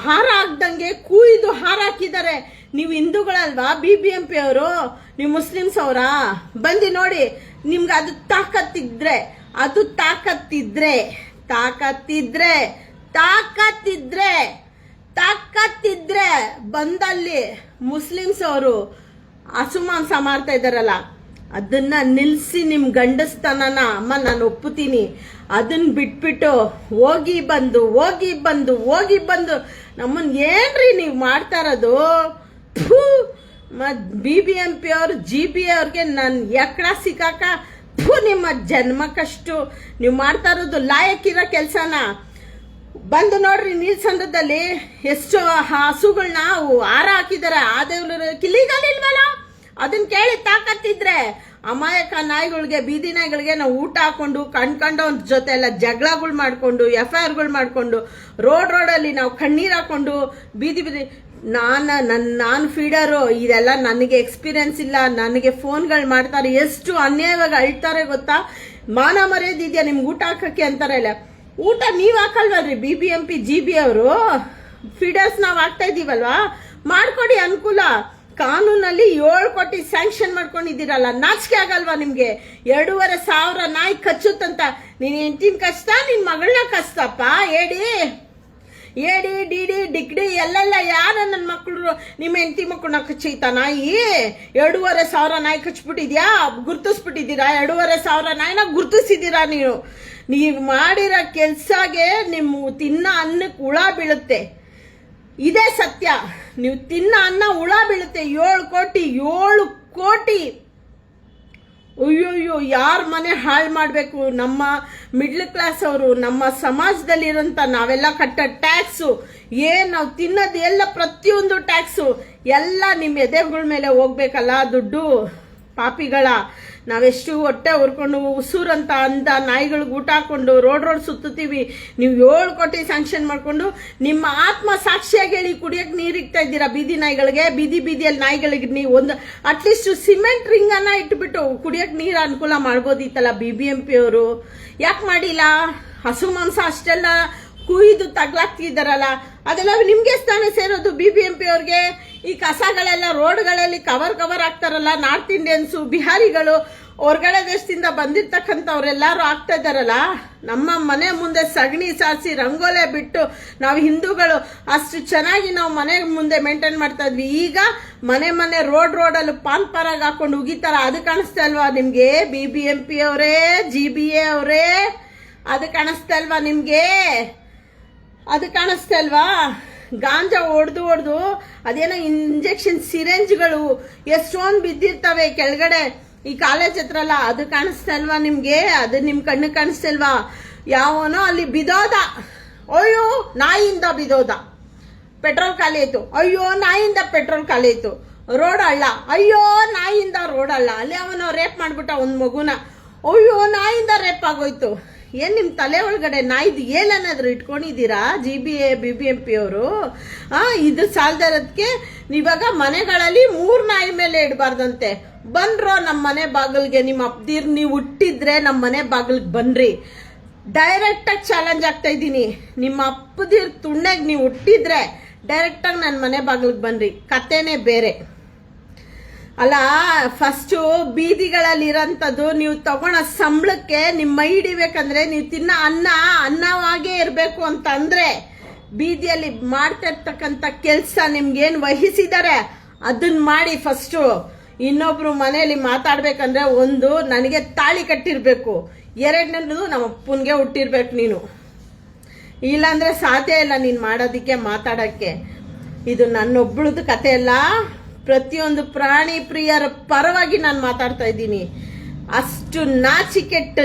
ಹಾರ ಹಾಕ್ದಂಗೆ ಕೂಯ್ದು ಹಾರ ಹಾಕಿದ್ದಾರೆ. ನೀವು ಹಿಂದೂಗಳಲ್ವಾ BBMP ಅವರು? ನೀವು ಮುಸ್ಲಿಮ್ಸ್ ಅವರಾ? ಬಂದು ನೋಡಿ. ನಿಮ್ಗೆ ಅದು ತಾಕತ್ತಿದ್ರೆ ಬಂದಲ್ಲಿ ಮುಸ್ಲಿಮ್ಸ್ ಅವರು ಹಸು ಮಾಂಸ ಮಾಡ್ತಾ ಇದ್ದಾರಲ್ಲ, ಅದನ್ನ ನಿಲ್ಸಿ. ನಿಮ್ ಗಂಡಸ್ತನನ ಅಮ್ಮ ನಾನು ಒಪ್ಪುತ್ತೀನಿ. ಅದನ್ನ ಬಿಟ್ಬಿಟ್ಟು ಹೋಗಿ ಬಂದು ನಮ್ಮನ್ ಏನ್ರಿ ನೀವ್ ಮಾಡ್ತಾ ಇರೋದು? BBMP ಅವ್ರು GBI ಅವ್ರಿಗೆ ನನ್ ಎಕ್ಕಡ ಸಿಕ್ಕಾಕ ನಿಮ್ಮ ಜನ್ಮಕ್ಕಷ್ಟು ನೀವು ಮಾಡ್ತಾ ಇರೋದು ಲಾಯಕ್ಕಿರೋ ಕೆಲ್ಸನ. ಬಂದು ನೋಡ್ರಿ ನೀಲ್ಸಂದ್ರದಲ್ಲಿ ಎಷ್ಟು ಹಸುಗಳನ್ನ ಹಾರ ಹಾಕಿದಾರೆ. ಆ ದೇವ್ರ ಕಿಲಿಗಲ್ ಇಲ್ವಲ್ಲ, ಅದನ್ನ ಕೇಳಿ ತಾಕತ್ತಿದ್ರೆ ಅಮಾಯಕ ನಾಯಿಗಳಿಗೆ, ಬೀದಿ ನಾಯಿಗಳಿಗೆ ನಾವು ಊಟ ಹಾಕೊಂಡು ಕಣ್ಕಂಡು ಒಂದ್ ಜೊತೆ ಎಲ್ಲ ಜಗಳಗಳು ಮಾಡ್ಕೊಂಡು, FIR ಮಾಡ್ಕೊಂಡು, ರೋಡಲ್ಲಿ ನಾವು ಕಣ್ಣೀರ್ ಹಾಕೊಂಡು ಬೀದಿ ನಾನು ಫೀಡರು. ಇದೆಲ್ಲ ನನಗೆ ಎಕ್ಸ್ಪೀರಿಯನ್ಸ್ ಇಲ್ಲ. ನನಗೆ ಫೋನ್ಗಳು ಮಾಡ್ತಾರೆ. ಎಷ್ಟು ಅನ್ಯಾಯವಾಗಿ ಅಳ್ತಾರೆ ಗೊತ್ತಾ? ಮಾನ ಮರ್ಯಾದೆ ಇದೆಯಾ ನಿಮ್ಗೆ ಊಟ ಹಾಕಕ್ಕೆ ಅಂತಾರೆ ಇಲ್ಲ. ಊಟ ನೀವ್ ಹಾಕಲ್ವಲ್ರಿ BBMP GB ಅವರು ಫೀಡರ್ಸ್ ನಾವ್ ಹಾಕ್ತಾ ಇದೀವಲ್ವಾ, ಮಾಡ್ಕೊಡಿ ಅನುಕೂಲ. ಕಾನೂನಲ್ಲಿ 7 ಕೋಟಿ ಸ್ಯಾಂಕ್ಷನ್ ಮಾಡ್ಕೊಂಡಿದ್ದೀರಲ್ಲ, ನಾಚಿಕೆ ಆಗಲ್ವಾ ನಿಮ್ಗೆ? 2,500 ನಾಯಿ ಕಚ್ಚುತ್ತಂತ. ನೀನ್ ಹೆಂಡತಿನ ಕಷ್ಟ, ನಿನ್ ಮಗಳನ್ನ ಕಷ್ಟಪ್ಪ. ಏಡಿ ಡಿಡಿ ಡಿಗ್ಡಿ ಎಲ್ಲೆಲ್ಲ ಯಾರ ನನ್ನ ಮಕ್ಕಳು ನಿಮ್ಮ ಹೆಂಡತಿ ಮಕ್ಕಳನ್ನ ಕಚ್ಚೈತ ನಾಯಿ? 2,500 ನಾಯಿ ಕಚ್ಬಿಟ್ಟಿದ್ಯಾ? ಗುರ್ತಿಸ್ಬಿಟ್ಟಿದ್ದೀರಾ? 2,500 ನಾಯಿನ ಗುರ್ತಿಸಿದ್ದೀರಾ? ನೀವು ಮಾಡಿರೋ ಕೆಲ್ಸಗೆ ನಿಮ್ಮ ತಿನ್ನ ಅನ್ನಕ್ಕೆ ಹುಳ ಬೀಳುತ್ತೆ. ಇದೇ ಸತ್ಯ. ನೀವು ತಿನ್ನ ಅನ್ನ ಹುಳ ಬೀಳುತ್ತೆ. 7 ಕೋಟಿ. ಅಯ್ಯೋಯ್ಯೋ, ಯಾರ ಮನೆ ಹಾಳು ಮಾಡಬೇಕು? ನಮ್ಮ ಮಿಡ್ಲ್ ಕ್ಲಾಸ್ ಅವರು, ನಮ್ಮ ಸಮಾಜದಲ್ಲಿರೋಂಥ ನಾವೆಲ್ಲ ಕಟ್ಟೋ ಟ್ಯಾಕ್ಸು, ನಾವು ತಿನ್ನೋದು ಎಲ್ಲ ಪ್ರತಿಯೊಂದು ಟ್ಯಾಕ್ಸು ಎಲ್ಲ ನಿಮ್ಮ ಎದೆಗಳ ಮೇಲೆ ಹೋಗ್ಬೇಕಲ್ಲ ದುಡ್ಡು. ಪಾಪಿಗಳ ನಾವೆಷ್ಟು ಹೊಟ್ಟೆ ಹುರ್ಕೊಂಡು ಉಸುರಂತ ನಾಯಿಗಳಿಗೆ ಊಟ ಹಾಕೊಂಡು ರೋಡ್ ಸುತ್ತೀವಿ. ನೀವು 7 ಕೋಟಿ ಸ್ಯಾಂಕ್ಷನ್ ಮಾಡ್ಕೊಂಡು ನಿಮ್ಮ ಆತ್ಮ ಸಾಕ್ಷಿಯಾಗಿ ಹೇಳಿ, ಕುಡಿಯಕ್ಕೆ ನೀರು ಇಕ್ತಾ ಇದ್ದೀರಾ ಬೀದಿ ನಾಯಿಗಳಿಗೆ? ಬೀದಿಯಲ್ಲಿ ನಾಯಿಗಳಿಗೆ ನೀವು ಒಂದು ಅಟ್ಲೀಸ್ಟ್ ಸಿಮೆಂಟ್ ರಿಂಗ್ ಅನ್ನ ಇಟ್ಬಿಟ್ಟು ಕುಡಿಯಕ್ಕೆ ನೀರು ಅನುಕೂಲ ಮಾಡ್ಬೋದಿತ್ತಲ್ಲ BBMP ಅವರು. ಯಾಕೆ ಮಾಡಿಲ್ಲ? ಹಸು ಮಾಂಸ ಅಷ್ಟೆಲ್ಲ ಕುಯ್ದು ತಗ್ಲಾಕ್ತಿದ್ದಾರಲ್ಲ, ಅದೆಲ್ಲ ನಿಮ್ಗೆ ಸ್ಥಾನ ಸೇರೋದು BBMP ಅವ್ರಿಗೆ. ಈ ಕಸಗಳೆಲ್ಲ ರೋಡ್ಗಳಲ್ಲಿ ಕವರ್ ಆಗ್ತಾರಲ್ಲ, ನಾರ್ತ್ ಇಂಡಿಯನ್ಸು, ಬಿಹಾರಿಗಳು, ಹೊರಗಡೆ ದೇಶದಿಂದ ಬಂದಿರ್ತಕ್ಕಂಥವ್ರೆಲ್ಲಾರು ಆಗ್ತಾ ಇದ್ದಾರಲ್ಲ. ನಮ್ಮ ಮನೆ ಮುಂದೆ ಸಗಣಿ ಸಾರಿಸಿ ರಂಗೋಲೆ ಬಿಟ್ಟು ನಾವು ಹಿಂದೂಗಳು ಅಷ್ಟು ಚೆನ್ನಾಗಿ ನಾವು ಮನೆ ಮುಂದೆ ಮೇಂಟೈನ್ ಮಾಡ್ತಾ ಇದ್ವಿ. ಈಗ ಮನೆ ರೋಡಲ್ಲಿ ಪಾನ್ ಪರಾಗ್ ಹಾಕೊಂಡು ಉಗಿತಾರ. ಅದು ಕಾಣಿಸ್ತಾ ಇಲ್ವಾ ನಿಮ್ಗೆ? BBMP ಅವರೇ, GBA ಅವರೇ, ಅದು ಕಾಣಿಸ್ತಾ ಇಲ್ವಾ ನಿಮ್ಗೆ? ಅದು ಕಾಣಿಸ್ತಾ ಇಲ್ವಾ? ಗಾಂಜಾ ಹೊಡೆದು ಅದೇನೋ ಇಂಜೆಕ್ಷನ್ ಸಿರೆಂಜ್ಗಳು ಎಷ್ಟೊಂದು ಬಿದ್ದಿರ್ತವೆ ಕೆಳಗಡೆ ಈ ಕಾಲೇಜ್ ಹತ್ರ ಅಲ್ಲ. ಅದು ಕಾಣಿಸ್ತಾ ಇಲ್ವಾ ನಿಮ್ಗೆ? ಅದು ನಿಮ್ ಕಣ್ಣು ಕಾಣಿಸ್ತಾ ಇಲ್ವಾ? ಯಾವನೋ ಅಲ್ಲಿ ಬಿದೋದ, ಅಯ್ಯೋ ನಾಯಿಯಿಂದ ಬಿದೋದ, ಪೆಟ್ರೋಲ್ ಖಾಲಿ ಆಯ್ತು, ಅಯ್ಯೋ ನಾಯಿಯಿಂದ ಪೆಟ್ರೋಲ್ ಖಾಲಿ ಆಯ್ತು. ರೋಡ್ ಅಲ್ಲ, ಅಯ್ಯೋ ನಾಯಿಯಿಂದ ರೋಡ್ ಅಲ್ಲ. ಅಲ್ಲಿ ಅವನು ರೇಪ್ ಮಾಡ್ಬಿಟ್ಟ ಒಂದ್ ಮಗುನ, ಅಯ್ಯೋ ನಾಯಿಯಿಂದ ರೇಪ್ ಆಗೋಯ್ತು. ಏನ್ ನಿಮ್ ತಲೆ ಒಳಗಡೆ ನಾಯಿದು ಏನೇನಾದ್ರು ಇಟ್ಕೊಂಡಿದ್ದೀರಾ BBMP ಅವರು? ಇದು ಸಾಲದ ಇರೋದಕ್ಕೆ ಇವಾಗ ಮನೆಗಳಲ್ಲಿ 3 ನಾಯಿ ಮೇಲೆ ಇಡಬಾರ್ದಂತೆ. ಬನ್ರೋ ನಮ್ಮ ಮನೆ ಬಾಗಿಲ್ಗೆ, ನಿಮ್ಮ ಅಪ್ದಿರ್ ನೀವು ಹುಟ್ಟಿದ್ರೆ ನಮ್ಮ ಮನೆ ಬಾಗಿಲ್ಗೆ ಬನ್ರಿ. ಡೈರೆಕ್ಟ್ ಆಗಿ ಚಾಲೆಂಜ್ ಆಗ್ತಾ ಇದ್ದೀನಿ. ನಿಮ್ಮ ಅಪ್ಪದಿರ್ ತುಂಡಾಗಿ ನೀವು ಹುಟ್ಟಿದ್ರೆ ಡೈರೆಕ್ಟ್ ಆಗಿ ನನ್ನ ಮನೆ ಬಾಗಿಲ್ಗೆ ಬನ್ರಿ. ಕತೆನೇ ಬೇರೆ ಅಲ್ಲ. ಫಸ್ಟು ಬೀದಿಗಳಲ್ಲಿ ಇರೋಂಥದ್ದು ನೀವು ತಗೊಳ್ಳೋ ಸಂಬಳಕ್ಕೆ ನಿಮ್ಮ ಮೈ ಹಿಡಿಬೇಕಂದ್ರೆ ನೀವು ತಿನ್ನೋ ಅನ್ನವಾಗೇ ಇರಬೇಕು ಅಂತ ಅಂದ್ರೆ ಬೀದಿಯಲ್ಲಿ ಮಾಡ್ತಾ ಇರ್ತಕ್ಕಂಥ ಕೆಲಸ ನಿಮ್ಗೇನು ವಹಿಸಿದ್ದಾರೆ ಅದನ್ನ ಮಾಡಿ. ಫಸ್ಟು ಇನ್ನೊಬ್ರು ಮನೆಯಲ್ಲಿ ಮಾತಾಡ್ಬೇಕಂದ್ರೆ ಒಂದು ನನಗೆ ತಾಳಿ ಕಟ್ಟಿರ್ಬೇಕು, 2ನೇದು ನಮ್ಮ ಅಪ್ಪನಿಗೆ ಹುಟ್ಟಿರ್ಬೇಕು ನೀನು. ಇಲ್ಲಾಂದ್ರೆ ಸಾಧ್ಯ ಇಲ್ಲ ನೀನು ಮಾಡೋದಿಕ್ಕೆ, ಮಾತಾಡೋಕ್ಕೆ. ಇದು ನನ್ನೊಬ್ಳದು ಕತೆ ಅಲ್ಲ, ಪ್ರತಿಯೊಂದು ಪ್ರಾಣಿ ಪ್ರಿಯರ ಪರವಾಗಿ ನಾನು ಮಾತಾಡ್ತಾ ಇದ್ದೀನಿ. ಅಷ್ಟು ನಾಚಿಕೆಟ್ಟ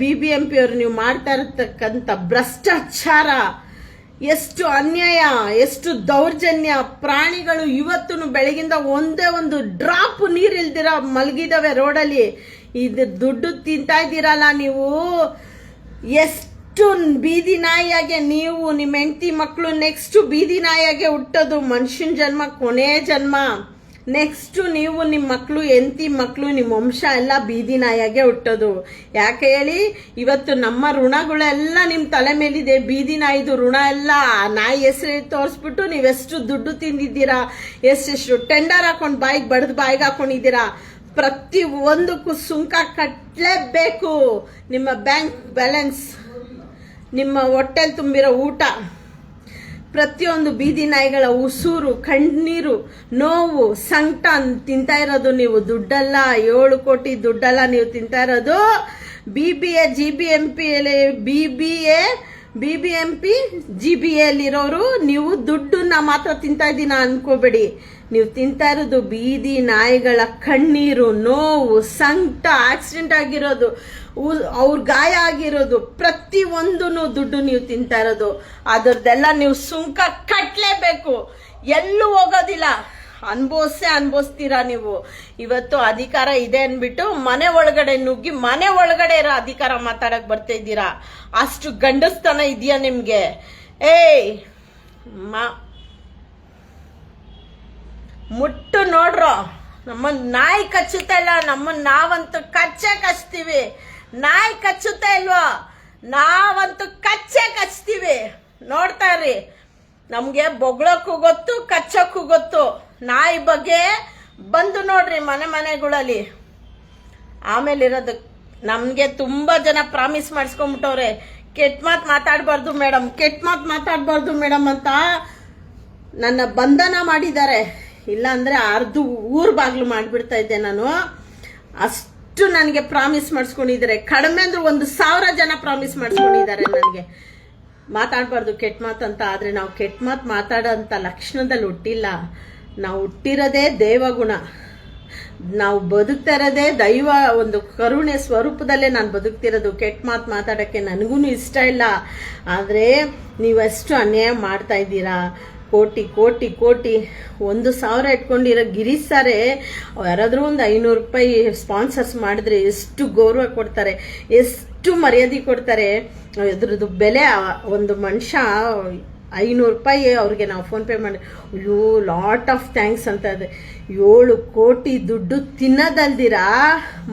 BBMP ಅವರು ನೀವು ಮಾಡ್ತಾ ಇರತಕ್ಕಂಥ ಭ್ರಷ್ಟಾಚಾರ, ಎಷ್ಟು ಅನ್ಯಾಯ, ಎಷ್ಟು ದೌರ್ಜನ್ಯ. ಪ್ರಾಣಿಗಳು ಇವತ್ತು ಬೆಳಗಿಂದ ಒಂದೇ ಒಂದು ಡ್ರಾಪ್ ನೀರು ಇಲ್ದಿರ ಮಲಗಿದವೆ ರೋಡಲ್ಲಿ. ಇದು ದುಡ್ಡು ತಿಂತಾ ಇದ್ದೀರಲ್ಲ ನೀವು. ಎಷ್ಟು ಬೀದಿ ನಾಯಿಯಾಗೆ ನೀವು, ನಿಮ್ಮ ಹೆಂಡತಿ ಮಕ್ಕಳು ನೆಕ್ಸ್ಟ್ ಬೀದಿ ನಾಯಿಯಾಗೆ ಹುಟ್ಟೋದು. ಮನುಷ್ಯನ ಜನ್ಮ ಕೊನೆ ಜನ್ಮ. ನೆಕ್ಸ್ಟ್ ನೀವು ನಿಮ್ಮ ಮಕ್ಕಳು, ಹೆಂಡತಿ ಮಕ್ಕಳು, ನಿಮ್ಮ ವಂಶ ಎಲ್ಲ ಬೀದಿ ನಾಯಿಯಾಗೆ ಹುಟ್ಟೋದು. ಯಾಕೆ ಹೇಳಿ? ಇವತ್ತು ನಮ್ಮ ಋಣಗಳೆಲ್ಲ ನಿಮ್ಮ ತಲೆ ಮೇಲಿದೆ. ಬೀದಿ ನಾಯಿದು ಋಣ ಎಲ್ಲ ನಾಯಿ ಹೆಸರು ತೋರಿಸ್ಬಿಟ್ಟು ನೀವೆಷ್ಟು ದುಡ್ಡು ತಿಂದಿದ್ದೀರಾ, ಎಷ್ಟೆಷ್ಟು ಟೆಂಡರ್ ಹಾಕೊಂಡು ಬಾಯಿಗೆ ಹಾಕೊಂಡಿದ್ದೀರಾ. ಪ್ರತಿ ಒಂದಕ್ಕೂ ಸುಂಕ ಕಟ್ಟಲೇಬೇಕು. ನಿಮ್ಮ ಬ್ಯಾಂಕ್ ಬ್ಯಾಲೆನ್ಸ್, ನಿಮ್ಮ ಹೊಟ್ಟೆಲ್ ತುಂಬಿರೋ ಊಟ, ಪ್ರತಿಯೊಂದು ಬೀದಿ ನಾಯಿಗಳ ಉಸುರು, ಕಣ್ಣೀರು, ನೋವು, ಸಂಕಟ ತಿಂತಾ ಇರೋದು ನೀವು. ದುಡ್ಡಲ್ಲ, 7 ಕೋಟಿ ದುಡ್ಡಲ್ಲ ನೀವು ತಿಂತಾ ಇರೋದು. BBMP GBA ಅಲ್ಲಿರೋರು ನೀವು ದುಡ್ಡನ್ನ ಮಾತ್ರ ತಿಂತಾ ಇದ್ದೀನ ಅನ್ಕೋಬೇಡಿ. ನೀವು ತಿಂತಾ ಇರೋದು ಬೀದಿ ನಾಯಿಗಳ ಕಣ್ಣೀರು, ನೋವು, ಸಂಕಟ, ಆಕ್ಸಿಡೆಂಟ್ ಆಗಿರೋದು, ಅವ್ರ ಗಾಯ ಆಗಿರೋದು, ಪ್ರತಿ ಒಂದು ದುಡ್ಡು ನೀವು ತಿಂತಾ ಇರೋದು. ಅದರದೆಲ್ಲ ನೀವು ಸುಂಕ ಕಟ್ಟಲೇಬೇಕು. ಎಲ್ಲೂ ಹೋಗೋದಿಲ್ಲ. ಅನ್ಭವಿಸ್ತೀರಾ ನೀವು. ಇವತ್ತು ಅಧಿಕಾರ ಇದೆ ಅನ್ಬಿಟ್ಟು ಮನೆ ಒಳಗಡೆ ನುಗ್ಗಿ ಮನೆ ಒಳಗಡೆ ಇರೋ ಅಧಿಕಾರ ಮಾತಾಡಕ್ ಬರ್ತಾ ಇದ್ದೀರಾ. ಅಷ್ಟು ಗಂಡಸ್ತನ ಇದೆಯಾ ನಿಮ್ಗೆ? ಮುಟ್ಟು ನೋಡ್ರೋ, ನಮ್ಮ ನಾಯಿ ಕಚ್ಚುತ್ತಾ ಇಲ್ಲ. ನಾವಂತೂ ಕಚ್ಚೇ ಕಚ್ತೀವಿ. ನಾಯಿ ಕಚ್ಚುತ್ತಾ ಇಲ್ವೋ? ನಾವಂತೂ ಕಚ್ತೀವಿ. ನೋಡ್ತಾ ಇರ್ರಿ, ನಮ್ಗೆ ಬೊಗಳಕ್ಕೂ ಗೊತ್ತು, ಕಚ್ಚಕ್ಕೂ ಗೊತ್ತು. ನಾಯಿ ಬಗ್ಗೆ ಬಂದು ನೋಡ್ರಿ ಮನೆಗಳಲ್ಲಿ. ಆಮೇಲೆ ಇರೋದು ನಮ್ಗೆ ತುಂಬಾ ಜನ ಪ್ರಾಮಿಸ್ ಮಾಡಿಸ್ಕೊಂಡ್ಬಿಟ್ಟವ್ರೆ, ಕೆಟ್ಟ ಮಾತು ಮಾತಾಡಬಾರ್ದು ಮೇಡಮ್, ಕೆಟ್ಟ ಮಾತು ಮಾತಾಡಬಾರ್ದು ಮೇಡಮ್ ಅಂತ ನನ್ನ ಬಂಧನ ಮಾಡಿದ್ದಾರೆ. ಇಲ್ಲ ಅಂದ್ರೆ ಅರ್ಧ ಊರ್ ಬಾಗ್ಲು ಮಾಡ್ಬಿಡ್ತಾ ಇದ್ದೆ ನಾನು. ಅಷ್ಟು ನನಗೆ ಪ್ರಾಮಿಸ್ ಮಾಡಿಸ್ಕೊಂಡಿದ್ದಾರೆ. ಕಡಿಮೆ ಅಂದ್ರೆ 1,000 ಜನ ಪ್ರಾಮಿಸ್ ಮಾಡಿಸ್ಕೊಂಡಿದ್ದಾರೆ ನನಗೆ, ಮಾತಾಡಬಾರ್ದು ಕೆಟ್ಟ ಮಾತಂತ. ಆದ್ರೆ ನಾವು ಕೆಟ್ಟ ಮಾತು ಮಾತಾಡೋಂಥ ಲಕ್ಷಣದಲ್ಲಿ ಹುಟ್ಟಿಲ್ಲ. ನಾವು ಹುಟ್ಟಿರೋದೇ ದೇವಗುಣ, ನಾವು ಬದುಕ್ತಾ ಇರೋದೇ ದೈವ ಒಂದು ಕರುಣೆ ಸ್ವರೂಪದಲ್ಲೇ ನಾನು ಬದುಕ್ತಿರೋದು. ಕೆಟ್ಟ ಮಾತು ಮಾತಾಡೋಕ್ಕೆ ನನಗೂ ಇಷ್ಟ ಇಲ್ಲ. ಆದರೆ ನೀವೆಷ್ಟು ಅನ್ಯಾಯ ಮಾಡ್ತಾ ಇದ್ದೀರಾ. ಕೋಟಿ 1,000 ಇಟ್ಕೊಂಡಿರೋ ಗಿರೀಶ್ ಸಾರೇ ಯಾರಾದ್ರೂ ಒಂದು 500 ರೂಪಾಯಿ ಸ್ಪಾನ್ಸರ್ಸ್ ಮಾಡಿದ್ರೆ ಎಷ್ಟು ಗೌರವ ಕೊಡ್ತಾರೆ, ಎಷ್ಟು ಮರ್ಯಾದೆ ಕೊಡ್ತಾರೆ. ಇದ್ರದ್ದು ಬೆಲೆ ಒಂದು ಮನುಷ್ಯ 500 ರೂಪಾಯಿ ಅವ್ರಿಗೆ ನಾವು ಫೋನ್ ಪೇ ಮಾಡಿ, ಅಯ್ಯೋ ಲಾಟ್ ಆಫ್ ಥ್ಯಾಂಕ್ಸ್ ಅಂತ. ಇದೆ 7 ಕೋಟಿ ದುಡ್ಡು ತಿನ್ನೋದಲ್ದಿರಾ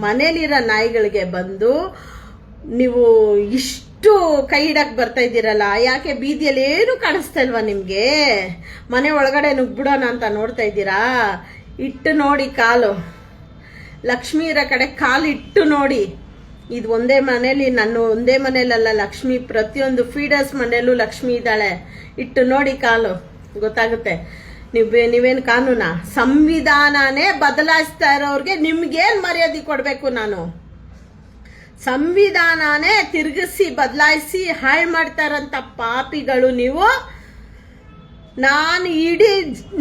ಮನೇಲಿರೋ ನಾಯಿಗಳಿಗೆ ಬಂದು ನೀವು ಇಷ್ಟು ಕೈ ಇಡಕ್ ಬರ್ತಾ ಇದ್ದೀರಲ್ಲ. ಯಾಕೆ ಬೀದಿಯಲ್ಲಿ ಏನು ಕಾಣಿಸ್ತಾ ಇಲ್ವಾ ನಿಮ್ಗೆ? ಮನೆ ಒಳಗಡೆ ನುಗ್ಬಿಡೋಣ ಅಂತ ನೋಡ್ತಾ ಇದ್ದೀರಾ? ಇಟ್ಟು ನೋಡಿ ಕಾಲು, ಲಕ್ಷ್ಮಿ ಇರೋ ಕಡೆ ಕಾಲು ಇಟ್ಟು ನೋಡಿ. ಇದು ಒಂದೇ ಮನೇಲಿ, ನನ್ನ ಒಂದೇ ಮನೇಲಲ್ಲ ಲಕ್ಷ್ಮಿ, ಪ್ರತಿಯೊಂದು ಫೀಡರ್ಸ್ ಮನೇಲೂ ಲಕ್ಷ್ಮಿ ಇದ್ದಾಳೆ. ಇಟ್ಟು ನೋಡಿ ಕಾಲು, ಗೊತ್ತಾಗುತ್ತೆ. ನೀವೇನು ಕಾನೂನಾ? ಸಂವಿಧಾನನೇ ಬದಲಾಯಿಸ್ತಾ ಇರೋರ್ಗೆ ನಿಮ್ಗೇನ್ ಮರ್ಯಾದೆ ಕೊಡ್ಬೇಕು ನಾನು? ಸಂವಿಧಾನನೇ ತಿರುಗಿಸಿ ಬದಲಾಯಿಸಿ ಹಾಳು ಮಾಡ್ತಾ ಇರೋಂಥ ಪಾಪಿಗಳು ನೀವು.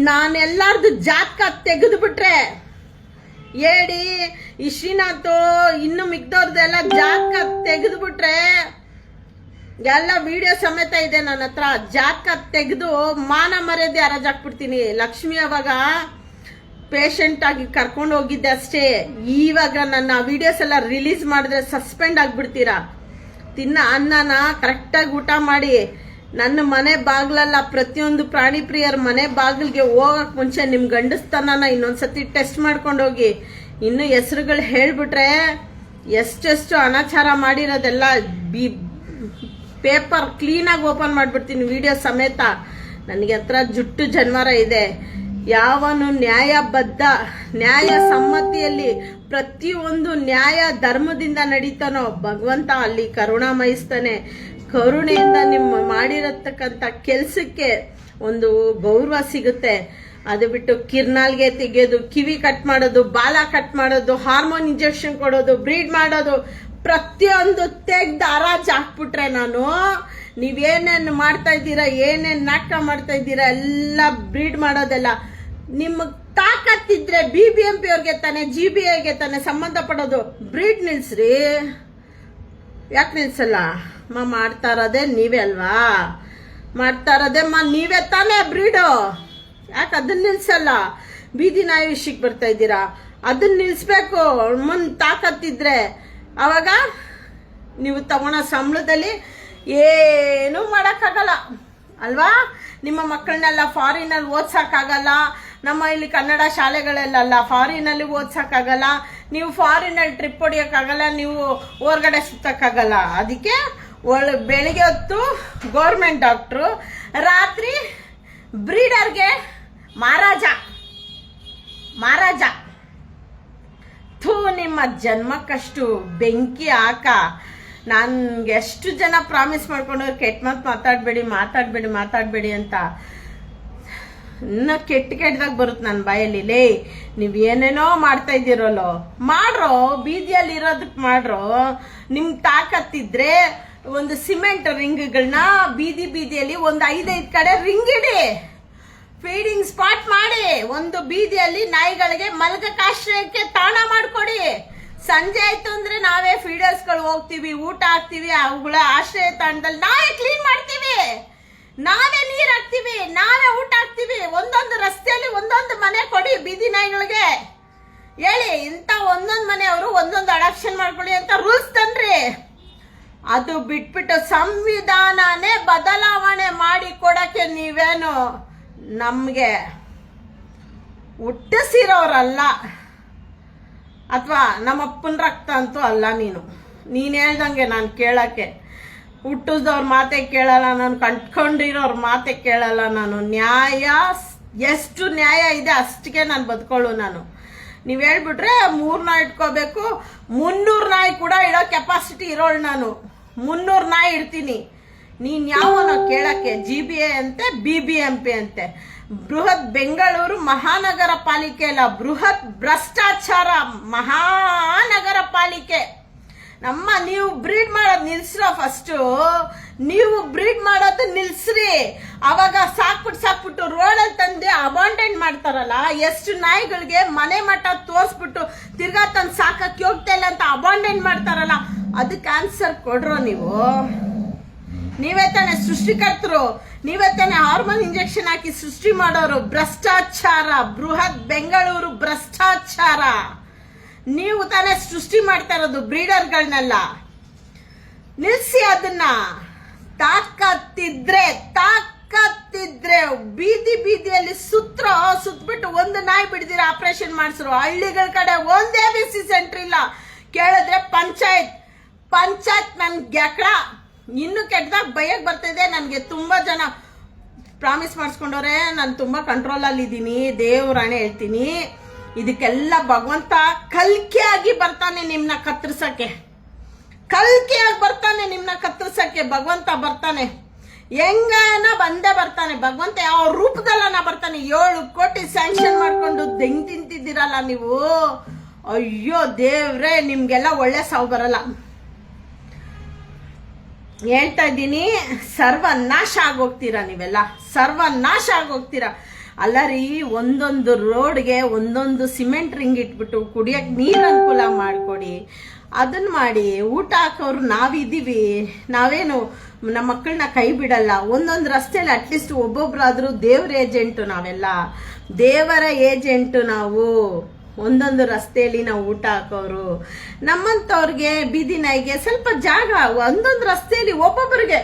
ನಾನೆಲ್ಲಾರ್ದು ಜಾತಕ ತೆಗೆದು ಬಿಟ್ರೆ ಹೇಳಿ, ಈ ಶ್ರೀನಾಥ್ ಇನ್ನು ಮಿಗ್ದವ್ರದ್ದೆಲ್ಲ ಜಾತಕ ತೆಗೆದು ಬಿಟ್ರೆ ಎಲ್ಲ ವಿಡಿಯೋ ಸಮೇತ ಇದೆ ನನ್ನ ಹತ್ರ. ಜಾತಕ ತೆಗೆದು ಮಾನ ಮರ್ಯಾದೆ ಹರಾಜಾಕ್ಬಿಡ್ತೀನಿ. ಲಕ್ಷ್ಮಿ ಅವಾಗ ಪೇಷಂಟ್ ಆಗಿ ಕರ್ಕೊಂಡು ಹೋಗಿದ್ದೆ ಅಷ್ಟೇ. ಇವಾಗ ನನ್ನ ವಿಡಿಯೋಸ್ ಎಲ್ಲ ರಿಲೀಸ್ ಮಾಡಿದ್ರೆ ಸಸ್ಪೆಂಡ್ ಆಗ್ಬಿಡ್ತೀರಾ. ಅನ್ನನ ಕರೆಕ್ಟಾಗಿ ಊಟ ಮಾಡಿ. ನನ್ನ ಮನೆ ಬಾಗ್ಲಲ್ಲ, ಪ್ರತಿಯೊಂದು ಪ್ರಾಣಿ ಪ್ರಿಯರ ಮನೆ ಬಾಗಿಲಿಗೆ ಹೋಗಕ್ ಮುಂಚೆ ನಿಮ್ ಗಂಡಸ್ತನನ ಇನ್ನೊಂದ್ಸತಿ ಟೆಸ್ಟ್ ಮಾಡ್ಕೊಂಡು ಹೋಗಿ. ಇನ್ನು ಹೆಸರುಗಳು ಹೇಳ್ಬಿಟ್ರೆ ಎಷ್ಟೆಷ್ಟು ಅನಾಚಾರ ಮಾಡಿರೋದೆಲ್ಲ ಪೇಪರ್ ಕ್ಲೀನಾಗಿ ಓಪನ್ ಮಾಡ್ಬಿಡ್ತೀನಿ ವಿಡಿಯೋ ಸಮೇತ. ನನಗೆ ಹತ್ರ ಜುಟ್ಟು ಜನ್ವಾರ ಇದೆ. ಯಾವನು ನ್ಯಾಯಬದ್ಧ ನ್ಯಾಯ ಸಮ್ಮತಿಯಲ್ಲಿ ಪ್ರತಿಯೊಂದು ನ್ಯಾಯ ಧರ್ಮದಿಂದ ನಡೀತಾನೋ ಭಗವಂತ ಅಲ್ಲಿ ಕರುಣಾಮಯಿಸ್ತಾನೆ. ಕರುಣೆಯಿಂದ ನಿಮ್ಮ ಮಾಡಿರತಕ್ಕಂಥ ಕೆಲ್ಸಕ್ಕೆ ಒಂದು ಗೌರವ ಸಿಗುತ್ತೆ. ಅದು ಬಿಟ್ಟು ಕಿರ್ನಾಲ್ಗೆ ತೆಗೆಯೋದು, ಕಿವಿ ಕಟ್ ಮಾಡೋದು, ಬಾಲ ಕಟ್ ಮಾಡೋದು, ಹಾರ್ಮೋನ್ ಇಂಜೆಕ್ಷನ್ ಕೊಡೋದು, ಬ್ರೀಡ್ ಮಾಡೋದು, ಪ್ರತಿಯೊಂದು ತೆಗ್ದು ಹರಾಜ್ ಹಾಕ್ಬಿಟ್ರೆ ನಾನು, ನೀವೇನೇನು ಮಾಡ್ತಾ ಇದ್ದೀರಾ, ಏನೇನು ನಾಟಕ ಮಾಡ್ತಾ ಇದ್ದೀರಾ, ಎಲ್ಲ ಬ್ರೀಡ್ ಮಾಡೋದೆಲ್ಲ ನಿಮ್ಮ ತಾಕತ್ತಿದ್ರೆ BBMP ಅವ್ರಿಗೆ ತಾನೆ, GBIಗೆ ತಾನೆ ಸಂಬಂಧ ಪಡೋದು. ಬ್ರೀಡ್ ನಿಲ್ಸ್ರಿ. ಯಾಕೆ ನಿಲ್ಸಲ್ಲ? ಮಾಡ್ತಾ ಇರೋದೇ ನೀವೇ ಅಲ್ವಾ? ಮಾಡ್ತಾ ಇರೋದೇ ನೀವೇ ತಾನೇ ಬ್ರೀಡು. ಯಾಕೆ ಅದನ್ನ ನಿಲ್ಸಲ್ಲ? ಬೀದಿ ನಾಯಿ ವಿಷಯಕ್ಕೆ ಬರ್ತಾ ಇದ್ದೀರಾ? ಅದನ್ನ ನಿಲ್ಸ್ಬೇಕು. ತಾಕತ್ತಿದ್ರೆ ಅವಾಗ ನೀವು ತಗೊಳ್ಳೋ ಸಂಬಳದಲ್ಲಿ ಏನೂ ಮಾಡೋಕ್ಕಾಗಲ್ಲ ಅಲ್ವಾ? ನಿಮ್ಮ ಮಕ್ಕಳನ್ನೆಲ್ಲ ಫಾರಿನಲ್ಲಿ ಓದ್ಸಕ್ಕಾಗಲ್ಲ. ನಮ್ಮ ಇಲ್ಲಿ ಕನ್ನಡ ಶಾಲೆಗಳೆಲ್ಲ ಫಾರಿನಲ್ಲಿ ಓದ್ಸಕ್ಕಾಗಲ್ಲ. ನೀವು ಫಾರಿನಲ್ಲಿ ಟ್ರಿಪ್ ಹೊಡಿಯೋಕ್ಕಾಗಲ್ಲ. ನೀವು ಹೊರಗಡೆ ಸುತ್ತಕ್ಕಾಗಲ್ಲ. ಅದಕ್ಕೆ ಬೆಳಿಗ್ಗೆ ಹೊತ್ತು ಗೌರ್ಮೆಂಟ್ ಡಾಕ್ಟ್ರು, ರಾತ್ರಿ ಬ್ರೀಡರ್ಗೆ ಮಹಾರಾಜ. ಥೂ, ನಿಮ್ಮ ಜನ್ಮಕ್ಕಷ್ಟು ಬೆಂಕಿ ಹಾಕ. ನನ್ಗೆ ಎಷ್ಟು ಜನ ಪ್ರಾಮಿಸ್ ಮಾಡ್ಕೊಂಡ್ರು ಕೆಟ್ಟ ಮಾತು ಮಾತಾಡ್ಬೇಡಿ ಅಂತ. ಇನ್ನ ಕೆಟ್ಟದಾಗ ಬರುತ್ತೆ ನನ್ನ ಬಾಯಲ್ಲಿ. ಲೇ, ನೀವ್ ಏನೇನೋ ಮಾಡ್ತಾ ಇದ್ದೀರಲ್ಲೋ, ಮಾಡ್ರೋ, ಬೀದಿಯಲ್ಲಿ ಇರೋದಕ್ ಮಾಡ್ರೋ. ನಿಮ್ ತಾಕತ್ತಿದ್ರೆ ಒಂದು ಸಿಮೆಂಟ್ ರಿಂಗ್ಗಳನ್ನ ಬೀದಿಯಲ್ಲಿ ಒಂದು 5 ಕಡೆ ರಿಂಗ್ ಇಡಿ. ಫೀಡಿಂಗ್ ಸ್ಪಾಟ್ ಮಾಡಿ. ಒಂದು ಬೀದಿಯಲ್ಲಿ ನಾಯಿಗಳಿಗೆ ಮಲಗಕ್ಕಾಶ್ರಯಕ್ಕೆ ತಾಣ ಮಾಡ್ಕೊಡಿ. ಸಂಜೆ ಆಯ್ತು ಅಂದ್ರೆ ನಾವೇ ಫೀಡರ್ಸ್ಗಳು ಹೋಗ್ತೀವಿ, ಊಟ ಹಾಕ್ತಿವಿ. ಅವುಗಳ ಆಶ್ರಯ ತಾಣದಲ್ಲಿ ನಾವೇ ಕ್ಲೀನ್ ಮಾಡ್ತೀವಿ, ನಾವೇ ನೀರ್ ಹಾಕ್ತಿವಿ, ನಾವೇ ಊಟ ಹಾಕ್ತಿವಿ. ಒಂದೊಂದು ರಸ್ತೆಯಲ್ಲಿ ಒಂದೊಂದು ಮನೆ ಕೊಡಿ ಬೀದಿ ನಾಯಿಗಳಿಗೆ. ಹೇಳಿ, ಇಂತ ಒಂದೊಂದು ಮನೆಯವರು ಒಂದೊಂದು ಅಡಾಪ್ಷನ್ ಮಾಡ್ಕೊಳ್ಳಿ ಅಂತ ರೂಲ್ಸ್ ತನ್ರಿ. ಅದು ಬಿಟ್ಬಿಟ್ಟು ಸಂವಿಧಾನನೇ ಬದಲಾವಣೆ ಮಾಡಿ ಕೊಡಕ್ಕೆ ನೀವೇನು ನಮ್ಗೆ ಹುಟ್ಟಿಸಿರೋರಲ್ಲ, ಅಥವಾ ನಮ್ಮಪ್ಪನ ರಕ್ತ ಅಂತೂ ಅಲ್ಲ. ನೀನ್ ಹೇಳ್ದಂಗೆ ನಾನು ಕೇಳಕ್ಕೆ ಹುಟ್ಟಿದವ್ರ ಮಾತೆ ಕೇಳಲ್ಲ ನಾನು, ಕಂಡ್ಕೊಂಡಿರೋರ್ ಮಾತೆ ಕೇಳಲ್ಲ ನಾನು. ನ್ಯಾಯ ಎಷ್ಟು ನ್ಯಾಯ ಇದೆ ಅಷ್ಟಕ್ಕೆ ನಾನು ಬದುಕೊಳ್ಳು. ನಾನು ನೀವು ಹೇಳ್ಬಿಟ್ರೆ 3 ನಾಯಿ ಇಟ್ಕೋಬೇಕು, 300 ನಾಯಿ ಕೂಡ ಇಡೋ ಕೆಪಾಸಿಟಿ ಇರೋಳು ನಾನು. 300 ನಾಯಿ ಇಡ್ತೀನಿ. ನೀನ್ ಯಾವನೋ ಕೇಳಕ್ಕೆ GBA ಅಂತೆ BBMP ಅಂತೆ. ಬೃಹತ್ ಬೆಂಗಳೂರು ಮಹಾನಗರ ಪಾಲಿಕೆ ಅಲ್ಲ, ಬೃಹತ್ ಭ್ರಷ್ಟಾಚಾರ ಮಹಾನಗರ ಪಾಲಿಕೆ. ನೀವು ಬ್ರೀಡ್ ಮಾಡೋದು ನಿಲ್ಸ್ರೋ. ಫಸ್ಟು ನೀವು ಬ್ರೀಡ್ ಮಾಡೋದು ನಿಲ್ಸ್ರಿ. ಅವಾಗ ಸಾಕ್ಬಿಟ್ಟು ರೋಡಲ್ಲಿ ತಂದು ಅಬಾಂಡೆಂಟ್ ಮಾಡ್ತಾರಲ್ಲ, ಎಷ್ಟು ನಾಯಿಗಳಿಗೆ ಮನೆ ಮಠ ತೋರ್ಸ್ಬಿಟ್ಟು ತಿರ್ಗಾ ತಂದು ಸಾಕಕ್ಕೆ ಹೋಗ್ತಾ ಇಲ್ಲ ಅಂತ ಅಬಾಂಡೆಂಟ್ ಮಾಡ್ತಾರಲ್ಲ, ಅದಕ್ಕೆ ಆನ್ಸರ್ ಕೊಡ್ರೋ ನೀವು. ನೀವೇ ತಾನೆ ಸೃಷ್ಟಿಕರ್ತರು, ನೀವೇ ತಾನೆ ಹಾರ್ಮೋನ್ ಇಂಜೆಕ್ಷನ್ ಹಾಕಿ ಸೃಷ್ಟಿ ಮಾಡೋರು. ಭ್ರಷ್ಟಾಚಾರ, ಬೃಹತ್ ಬೆಂಗಳೂರು ಭ್ರಷ್ಟಾಚಾರ. ನೀವು ತಾನೇ ಸೃಷ್ಟಿ ಮಾಡ್ತಾ ಇರೋದು ಬ್ರೀಡರ್ಗಳನ್ನೆಲ್ಲ. ನಿಲ್ಸಿ ಅದನ್ನ. ತಾಕತ್ತಿದ್ರೆ ಬೀದಿಯಲ್ಲಿ ಸುತ್ಬಿಟ್ಟು ಒಂದು ನಾಯಿ ಬಿಡ್ದಿರ ಆಪರೇಷನ್ ಮಾಡಿಸ್ರು. ಹಳ್ಳಿಗಳ ಕಡೆ ಒಂದೇ BC ಸೆಂಟರ್ ಇಲ್ಲ. ಕೇಳಿದ್ರೆ ಪಂಚಾಯತ್ ನನ್ ಗೆಕಡ ಇನ್ನು ಕೆಟ್ಟದಾಗ ಬೈಯಕ್ ಬರ್ತಿದೆ. ನನ್ಗೆ ತುಂಬಾ ಜನ ಪ್ರಾಮಿಸ್ ಮಾಡಿಸ್ಕೊಂಡವ್ರೆ, ನಾನು ತುಂಬಾ ಕಂಟ್ರೋಲ್ ಅಲ್ಲಿ ಇದ್ದೀನಿ, ದೇವ್ರಾಣೆ ಹೇಳ್ತೀನಿ. ಇದಕ್ಕೆಲ್ಲ ಭಗವಂತ ಕಲ್ಕಿಯಾಗಿ ಬರ್ತಾನೆ ನಿಮ್ನ ಕತ್ತರಿಸಕ್ಕೆ. ಭಗವಂತ ಬರ್ತಾನೆ. ಹೆಂಗನ ಬಂದೇ ಬರ್ತಾನೆ ಭಗವಂತ. ಯಾವ ರೂಪದಲ್ಲನ ಬರ್ತಾನೆ. 7 ಕೋಟಿ ಸ್ಯಾಂಕ್ಷನ್ ಮಾಡ್ಕೊಂಡು ದೆಂಗ್ ತಿಂತಿದ್ದೀರಲ್ಲ ನೀವು. ಅಯ್ಯೋ ದೇವ್ರೆ, ನಿಮ್ಗೆಲ್ಲ ಒಳ್ಳೆ ಸಾವು ಬರಲ್ಲ. ಹೇಳ್ತಾ ಇದ್ದೀನಿ, ಸರ್ವನಾಶ ಆಗೋಗ್ತೀರಾ ನೀವೆಲ್ಲ, ಸರ್ವನಾಶ ಆಗೋಗ್ತೀರಾ. ಅಲ್ಲ ರೀ, ಒಂದೊಂದು ರೋಡ್ಗೆ ಒಂದೊಂದು ಸಿಮೆಂಟ್ ರಿಂಗ್ ಇಟ್ಬಿಟ್ಟು ಕುಡಿಯಕ್ಕೆ ನೀರು ಅನುಕೂಲ ಮಾಡಿಕೊಡಿ. ಅದನ್ನ ಮಾಡಿ. ಊಟ ಹಾಕೋರು ನಾವಿದ್ದೀವಿ. ನಾವೇನು ನಮ್ಮ ಮಕ್ಕಳನ್ನ ಕೈ ಬಿಡಲ್ಲ. ಒಂದೊಂದು ರಸ್ತೆಯಲ್ಲಿ ಅಟ್ಲೀಸ್ಟ್ ಒಬ್ಬೊಬ್ರಾದ್ರೂ ದೇವ್ರ ಏಜೆಂಟು. ನಾವೆಲ್ಲ ದೇವರ ಏಜೆಂಟು ನಾವು. ಒಂದೊಂದು ರಸ್ತೆಯಲ್ಲಿ ನಾವು ಊಟ ಹಾಕೋರು. ನಮ್ಮಂತವ್ರಿಗೆ ಬೀದಿ ನಾಯಿಗೆ ಸ್ವಲ್ಪ ಜಾಗ, ಒಂದೊಂದು ರಸ್ತೆಯಲ್ಲಿ ಒಬ್ಬೊಬ್ಬರಿಗೆ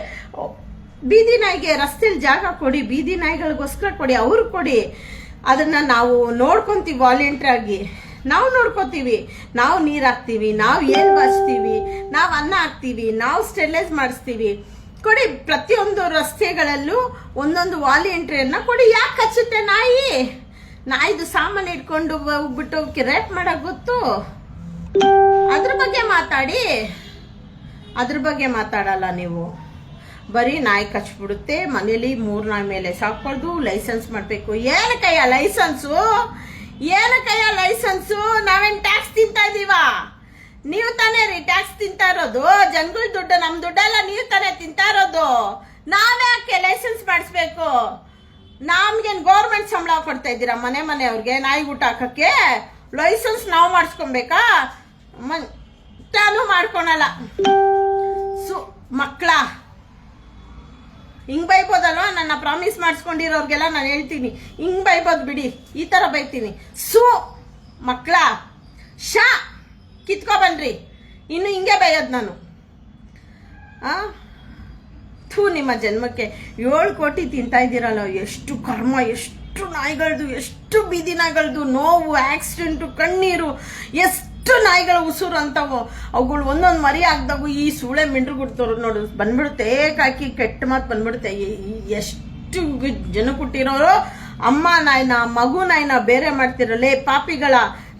ಬೀದಿ ನಾಯಿಗೆ ರಸ್ತೆಯಲ್ಲಿ ಜಾಗ ಕೊಡಿ. ಬೀದಿ ನಾಯಿಗಳಿಗೋಸ್ಕರ ಕೊಡಿ, ಅವ್ರು ಕೊಡಿ. ಅದನ್ನ ನಾವು ನೋಡ್ಕೊಂತೀವಿ. ವಾಲಂಟಿಯರ್ ಆಗಿ ನಾವು ನೋಡ್ಕೋತೀವಿ. ನಾವು ನೀರ್ ಹಾಕ್ತಿವಿ, ನಾವು ಏನ್ ಬಚ್ತೀವಿ, ನಾವು ಅನ್ನ ಹಾಕ್ತಿವಿ, ನಾವು ಸ್ಟೆರಿಲೈಸ್ ಮಾಡಿಸ್ತೀವಿ. ಕೊಡಿ. ಪ್ರತಿಯೊಂದು ರಸ್ತೆಗಳಲ್ಲೂ ಒಂದೊಂದು ವಾಲಂಟಿಯರ್ನ ಕೊಡಿ. ಯಾಕೆ ಕಚ್ಚುತ್ತೆ ನಾಯಿದು ಸಾಮಾನು ಇಟ್ಕೊಂಡು ಹೋಗ್ಬಿಟ್ಟು ರೇಪ್ ಮಾಡಕ್ ಗೊತ್ತು? ಅದ್ರ ಬಗ್ಗೆ ಮಾತಾಡಲ್ಲ ನೀವು. ಬರೀ ನಾಯಿ ಕಚ್ಬಿಡುತ್ತೆ, ಮನೇಲಿ 3 ನಾಯಿ ಮೇಲೆ ಸಾಕೊಳ್ದು ಲೈಸೆನ್ಸ್ ಮಾಡ್ಬೇಕು. ಏನಕ್ಕಯ್ಯ ಲೈಸೆನ್ಸು? ನಾವೇನ್ ಟ್ಯಾಕ್ಸ್ ತಿಂತಾ ಇದೀವ? ನೀವು ತಾನೇ ರೀ ಟ್ಯಾಕ್ಸ್ ತಿಂತಾ ಇರೋದು. ಜನಗಳ ದುಡ್ಡು, ನಮ್ ದುಡ್ಡೆಲ್ಲ ನೀವು ತಾನೇ ತಿಂತಾ ಇರೋದು. ನಾವ್ಯಾಕೆ ಲೈಸೆನ್ಸ್ ಮಾಡಿಸ್ಬೇಕು? ನಮ್ಗೇನ್ ಗೌರ್ಮೆಂಟ್ ಸಂಬಳ ಕೊಡ್ತಾ ಇದ್ದೀರಾ ಮನೆಯವ್ರಿಗೆ ನಾಯಿ ಊಟ ಹಾಕಕ್ಕೆ? ಲೈಸೆನ್ಸ್ ನಾವು ಮಾಡಿಸ್ಕೊಬೇಕಾ? ತಾನು ಮಾಡ್ಕೊಳಲ್ಲ. ಮಕ್ಕಳ ಹಿಂಗ್ ಬೈಬೋದಲ್ವಾ? ನನ್ನ ಪ್ರಾಮಿಸ್ ಮಾಡಿಸ್ಕೊಂಡಿರೋರ್ಗೆಲ್ಲ ನಾನು ಹೇಳ್ತೀನಿ, ಹಿಂಗ್ ಬೈಬೋದು ಬಿಡಿ, ಈ ತರ ಬೈತೀನಿ. ಮಕ್ಕಳ ಕಿತ್ಕೊ ಬನ್ರಿ. ಇನ್ನು ಹಿಂಗೆ ಬೈಯೋದು ನಾನು. ನಿಮ್ಮ ಜನ್ಮಕ್ಕೆ 7 ಕೋಟಿ ತಿಂತಾ ಇದ್ದೀರಲ್ಲ. ಎಷ್ಟು ಕರ್ಮ, ಎಷ್ಟು ನಾಯಿಗಳದು, ಎಷ್ಟು ಬೀದಿ ನಾಯಿಗಳದು ನೋವು, ಆಕ್ಸಿಡೆಂಟು, ಕಣ್ಣೀರು, ಎಷ್ಟು ನಾಯಿಗಳ ಉಸುರು ಅಂತವು. ಅವುಗಳು ಒಂದೊಂದು ಮರಿ ಆಗ್ದಾಗು ಈ ಸೂಳೆ ಮಿಂಡ್ರು ಗುಡ್ತವ್ರು ನೋಡು ಬಂದ್ಬಿಡುತ್ತೆ. ಕಾಕಿ ಕೆಟ್ಟ ಮಾತು ಬಂದ್ಬಿಡುತ್ತೆ. ಎಷ್ಟು ಜನ ಕೊಟ್ಟಿರೋರು ಅಮ್ಮ ನಾಯಿನ ಮಗು ನಾಯಿನ ಬೇರೆ ಮಾಡ್ತಿರಲ್ಲೇ ಪಾಪಿಗಳ.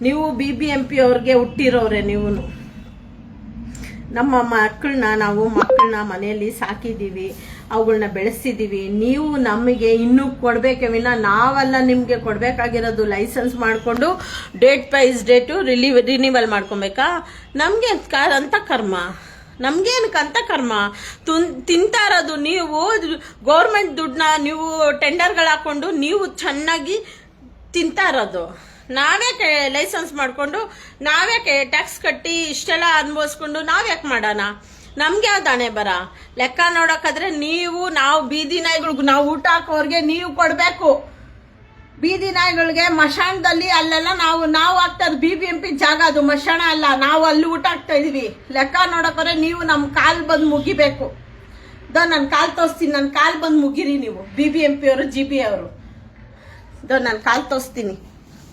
ನೀವು BBMP ಅವ್ರಿಗೆ ಹುಟ್ಟಿರೋರೆ. ನೀವು ನಮ್ಮ ಮಕ್ಕಳನ್ನ ಮನೆಯಲ್ಲಿ ಸಾಕಿದ್ದೀವಿ, ಅವುಗಳನ್ನ ಬೆಳೆಸಿದ್ದೀವಿ. ನೀವು ನಮಗೆ ಇನ್ನೂ ಕೊಡ್ಬೇಕೆ ವಿನ ನಾವೆಲ್ಲ ನಿಮ್ಗೆ ಕೊಡ್ಬೇಕಾಗಿರೋದು ಲೈಸೆನ್ಸ್ ಮಾಡ್ಕೊಂಡು ಡೇಟು ರಿನಿವಲ್ ಮಾಡ್ಕೊಬೇಕಾ? ನಮ್ಗೆ ಅಂತ ಕರ್ಮ, ನಮ್ಗೇನಕ್ಕಂತ ಕರ್ಮ? ತಿಂತಾ ಇರೋದು ನೀವು. ಗೌರ್ಮೆಂಟ್ ದುಡ್ಡನ್ನ ನೀವು ಟೆಂಡರ್ಗಳು ಹಾಕೊಂಡು ನೀವು ಚೆನ್ನಾಗಿ ತಿಂತಾ ಇರೋದು. ನಾವ್ಯಾಕೆ ಲೈಸೆನ್ಸ್ ಮಾಡ್ಕೊಂಡು, ನಾವ್ಯಾಕೆ ಟ್ಯಾಕ್ಸ್ ಕಟ್ಟಿ ಇಷ್ಟೆಲ್ಲ ಅನುಭವಿಸ್ಕೊಂಡು ನಾವ್ಯಾಕೆ ಮಾಡೋಣ? ನಮ್ಗೆ ಯಾವ್ದು ಹಣೆ ಬರ? ಲೆಕ್ಕ ನೋಡೋಕಾದ್ರೆ ನಾವು ಬೀದಿ ನಾಯಿಗಳಿಗೆ ನಾವು ಊಟ ಹಾಕೋರ್ಗೆ ನೀವು ಕೊಡ್ಬೇಕು. ಬೀದಿ ನಾಯಿಗಳಿಗೆ ಮಶಾಣದಲ್ಲಿ ಅಲ್ಲೆಲ್ಲ ನಾವು ಹಾಕ್ತಾ ಇರೋದು BBMP ಜಾಗ, ಅದು ಮಶಾಣ ಅಲ್ಲ. ನಾವು ಅಲ್ಲಿ ಊಟ ಹಾಕ್ತಾ ಇದೀವಿ. ಲೆಕ್ಕ ನೋಡೋಕೋರೆ ನೀವು ನಮ್ಮ ಕಾಲ್ ಬಂದು ಮುಗಿಬೇಕು. ನನ್ನ ಕಾಲ್ ತೋರಿಸ್ತೀನಿ, ನನ್ನ ಕಾಲ್ ಬಂದು ಮುಗಿರಿ ನೀವು. BBMP ಅವರು GB ಅವರು ನನ್ನ ಕಾಲ್ ತೋರಿಸ್ತೀನಿ,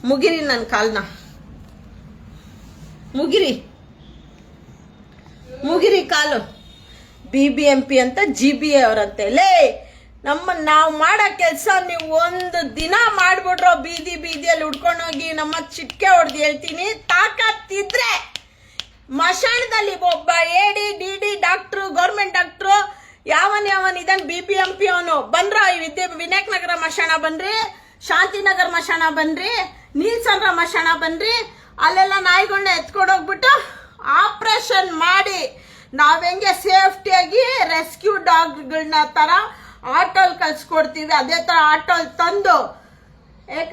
ಮುಗಿರಿ. ನನ್ನ ಕಾಲ್ನ ಮುಗಿರಿ ಕಾಲು. BBMP ಅಂತ GBA ಅವರಂತೆ. ಲೇ ನಾವು ಮಾಡೋ ಕೆಲಸ ನೀವು ಒಂದು ದಿನ ಮಾಡ್ಬಿಡ್ರೋ, ಬೀದಿಯಲ್ಲಿ ಉಡ್ಕೊಂಡೋಗಿ ನಮ್ಮ ಚಿಟ್ಕೆ ಹೊಡೆದು ಹೇಳ್ತೀನಿ, ತಾಕತ್ತಿದ್ರೆ ಮಶಾಣದಲ್ಲಿ ಒಬ್ಬ AD DD doctor, government doctor ಯಾವನ್ ಇದನ್ BBMP ಅವನು ಬಂದ್ರ, ವಿನಾಯಕ್ ನಗರ ಮಶಾಣ ಬನ್ರಿ, ಶಾಂತಿನಗರ್ ಮಶಾಣ ಬನ್ರಿ, ನೀಲ್ಸಂದ್ರ ಮಶಾಣ ಬನ್ರಿ, ಅಲ್ಲೆಲ್ಲ ನಾಯಿಗಳನ್ನ ಎತ್ಕೊಂಡೋಗ್ಬಿಟ್ಟು ಆಪರೇಷನ್ ಮಾಡಿ ನಾವ್ ಹೆಂಗೆ ಸೇಫ್ಟಿಯಾಗಿ ರೆಸ್ಕ್ಯೂ ಡಾಗ್ಗಳನ್ನ ತರ ಆಟೋಲ್ ಕಳ್ಸ್ಕೊಡ್ತೀವಿ, ಅದೇ ತರ ಆಟೋಲ್ ತಂದು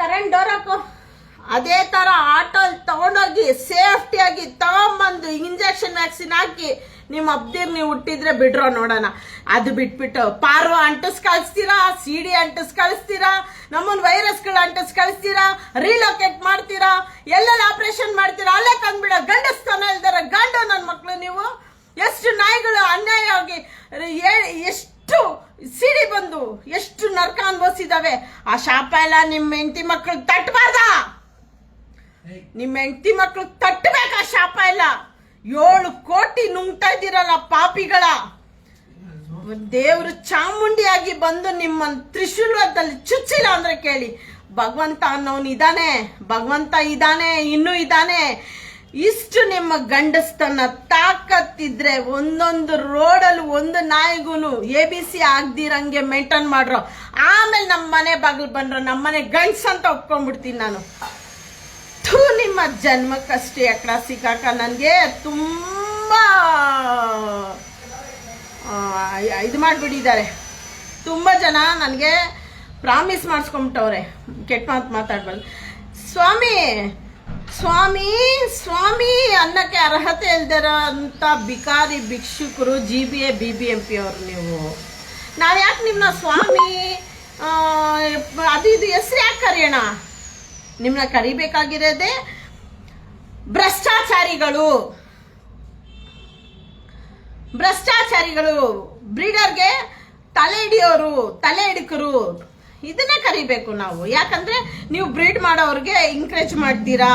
ಕರೆಂಟ್ ಡೋರ್ ಹಾಕು, ಅದೇ ತರ ಆಟೋಲ್ ತಗೊಂಡೋಗಿ ಸೇಫ್ಟಿಯಾಗಿ ತಗೊಂಬಂದು ಇಂಜೆಕ್ಷನ್ ವ್ಯಾಕ್ಸಿನ್ ಹಾಕಿ ನಿಮ್ಮ ಅಬ್ದಿರ್ ನೀವು ಹುಟ್ಟಿದ್ರೆ ಬಿಡ್ರೋ ನೋಡೋಣ. ಅದು ಬಿಟ್ಬಿಟ್ಟು ಪಾರ್ವ ಅಂಟಿಸ್ ಕಳಿಸ್ತೀರಾ, CD ಅಂಟಿಸ್ ಕಳಿಸ್ತೀರಾ, ನಮ್ಮನ್ ವೈರಸ್ಗಳು ಅಂಟಿಸ್ ಕಳಿಸ್ತೀರಾ, ರೀಲೊಕೇಟ್ ಮಾಡ್ತೀರಾ, ಎಲ್ಲೆಲ್ಲ ಆಪರೇಷನ್ ಮಾಡ್ತೀರಾ, ಅಲ್ಲೇ ತಂದ್ಬಿಡ. ಗಂಡಸ್ತಾನ ಇಲ್ದಾರ ಗಂಡು ನನ್ನ ಮಕ್ಳು ನೀವು. ಎಷ್ಟು ನಾಯಿಗಳು ಅನ್ಯಾಯವಾಗಿ ಎಷ್ಟು CD ಬಂದು ಎಷ್ಟು ನರ್ಕ ಅನ್ಭವಿಸಿದಾವೆ. ಆ ಶಾಪ ಎಲ್ಲ ನಿಮ್ಮ ಹೆಂಡತಿ ಮಕ್ಳು ತಟ್ಟಬಾರ್ದ, ನಿಮ್ಮ ಹೆಂಡತಿ ಮಕ್ಳು ತಟ್ಟಬೇಕಾ ಶಾಪ ಎಲ್ಲ. 7 ಕೋಟಿ ನುಂಗ್ತಾ ಇದ್ದೀರಲ್ಲ ಪಾಪಿಗಳ. ದೇವ್ರು ಚಾಮುಂಡಿಯಾಗಿ ಬಂದು ನಿಮ್ಮ ತ್ರಿಶೂಲದಲ್ಲಿ ಚುಚ್ಚಿಲ್ಲ ಅಂದ್ರೆ ಕೇಳಿ, ಭಗವಂತ ಅನ್ನೋನು ಇದಾನೆ, ಭಗವಂತ ಇದಾನೆ, ಇನ್ನೂ ಇದಾನೆ. ಇಷ್ಟು ನಿಮ್ಮ ಗಂಡಸ್ತನ ತಾಕತ್ತಿದ್ರೆ ಒಂದೊಂದು ರೋಡಲ್ಲಿ ಒಂದು ನಾಯಿಗೂನು ABC ಆಗ್ದಿರಂಗೆ ಮೇಂಟೈನ್ ಮಾಡ್ರೋ. ಆಮೇಲೆ ನಮ್ಮ ಮನೆ ಬಾಗಿಲು ಬಂದ್ರು ನಮ್ಮನೆ ಗಂಡ್ಸ್ ಅಂತ ಒಪ್ಕೊಂಡ್ಬಿಡ್ತೀನಿ ನಾನು. ನಿಮ್ಮ ಜನ್ಮಕ್ಕಷ್ಟೇ ಅಕಡ ಸಿಕ್ಕಾಕ ನನಗೆ ತುಂಬಾ ಇದು ಮಾಡಿಬಿಟ್ಟಿದ್ದಾರೆ. ತುಂಬ ಜನ ನನಗೆ ಪ್ರಾಮಿಸ್ ಮಾಡಿಸ್ಕೊಂಬಿಟ್ಟವ್ರೆ, ಕೆಟ್ಟ ಮಾತು ಮಾತಾಡ್ಬಾರ್ದು. ಸ್ವಾಮಿ ಸ್ವಾಮಿ ಸ್ವಾಮಿ ಅನ್ನಕ್ಕೆ ಅರ್ಹತೆ ಇಲ್ದಿರ ಅಂತ ಬಿಕಾರಿ ಭಿಕ್ಷುಕರು GBA BBMP ಅವರು. ನೀವು ನಾವು ಯಾಕೆ ನಿಮ್ಮನ್ನ ಸ್ವಾಮಿ ಅದು ಇದು ಹೆಸರು ಯಾಕೆ ಕರೆಯೋಣ? ನಿಮ್ಮನ್ನ ಕರಿಬೇಕಾಗಿರೋದೇ ಭ್ರಷ್ಟಾಚಾರಿಗಳು, ಬ್ರೀಡರ್ಗೆ ತಲೆ ಹಿಡಿಯೋರು, ತಲೆ ಹಿಡಿಕರು, ಇದನ್ನೇ ಕರಿಬೇಕು ನಾವು. ಯಾಕಂದ್ರೆ ನೀವು ಬ್ರೀಡ್ ಮಾಡೋರ್ಗೆ ಎಂಕರೇಜ್ ಮಾಡ್ತೀರಾ,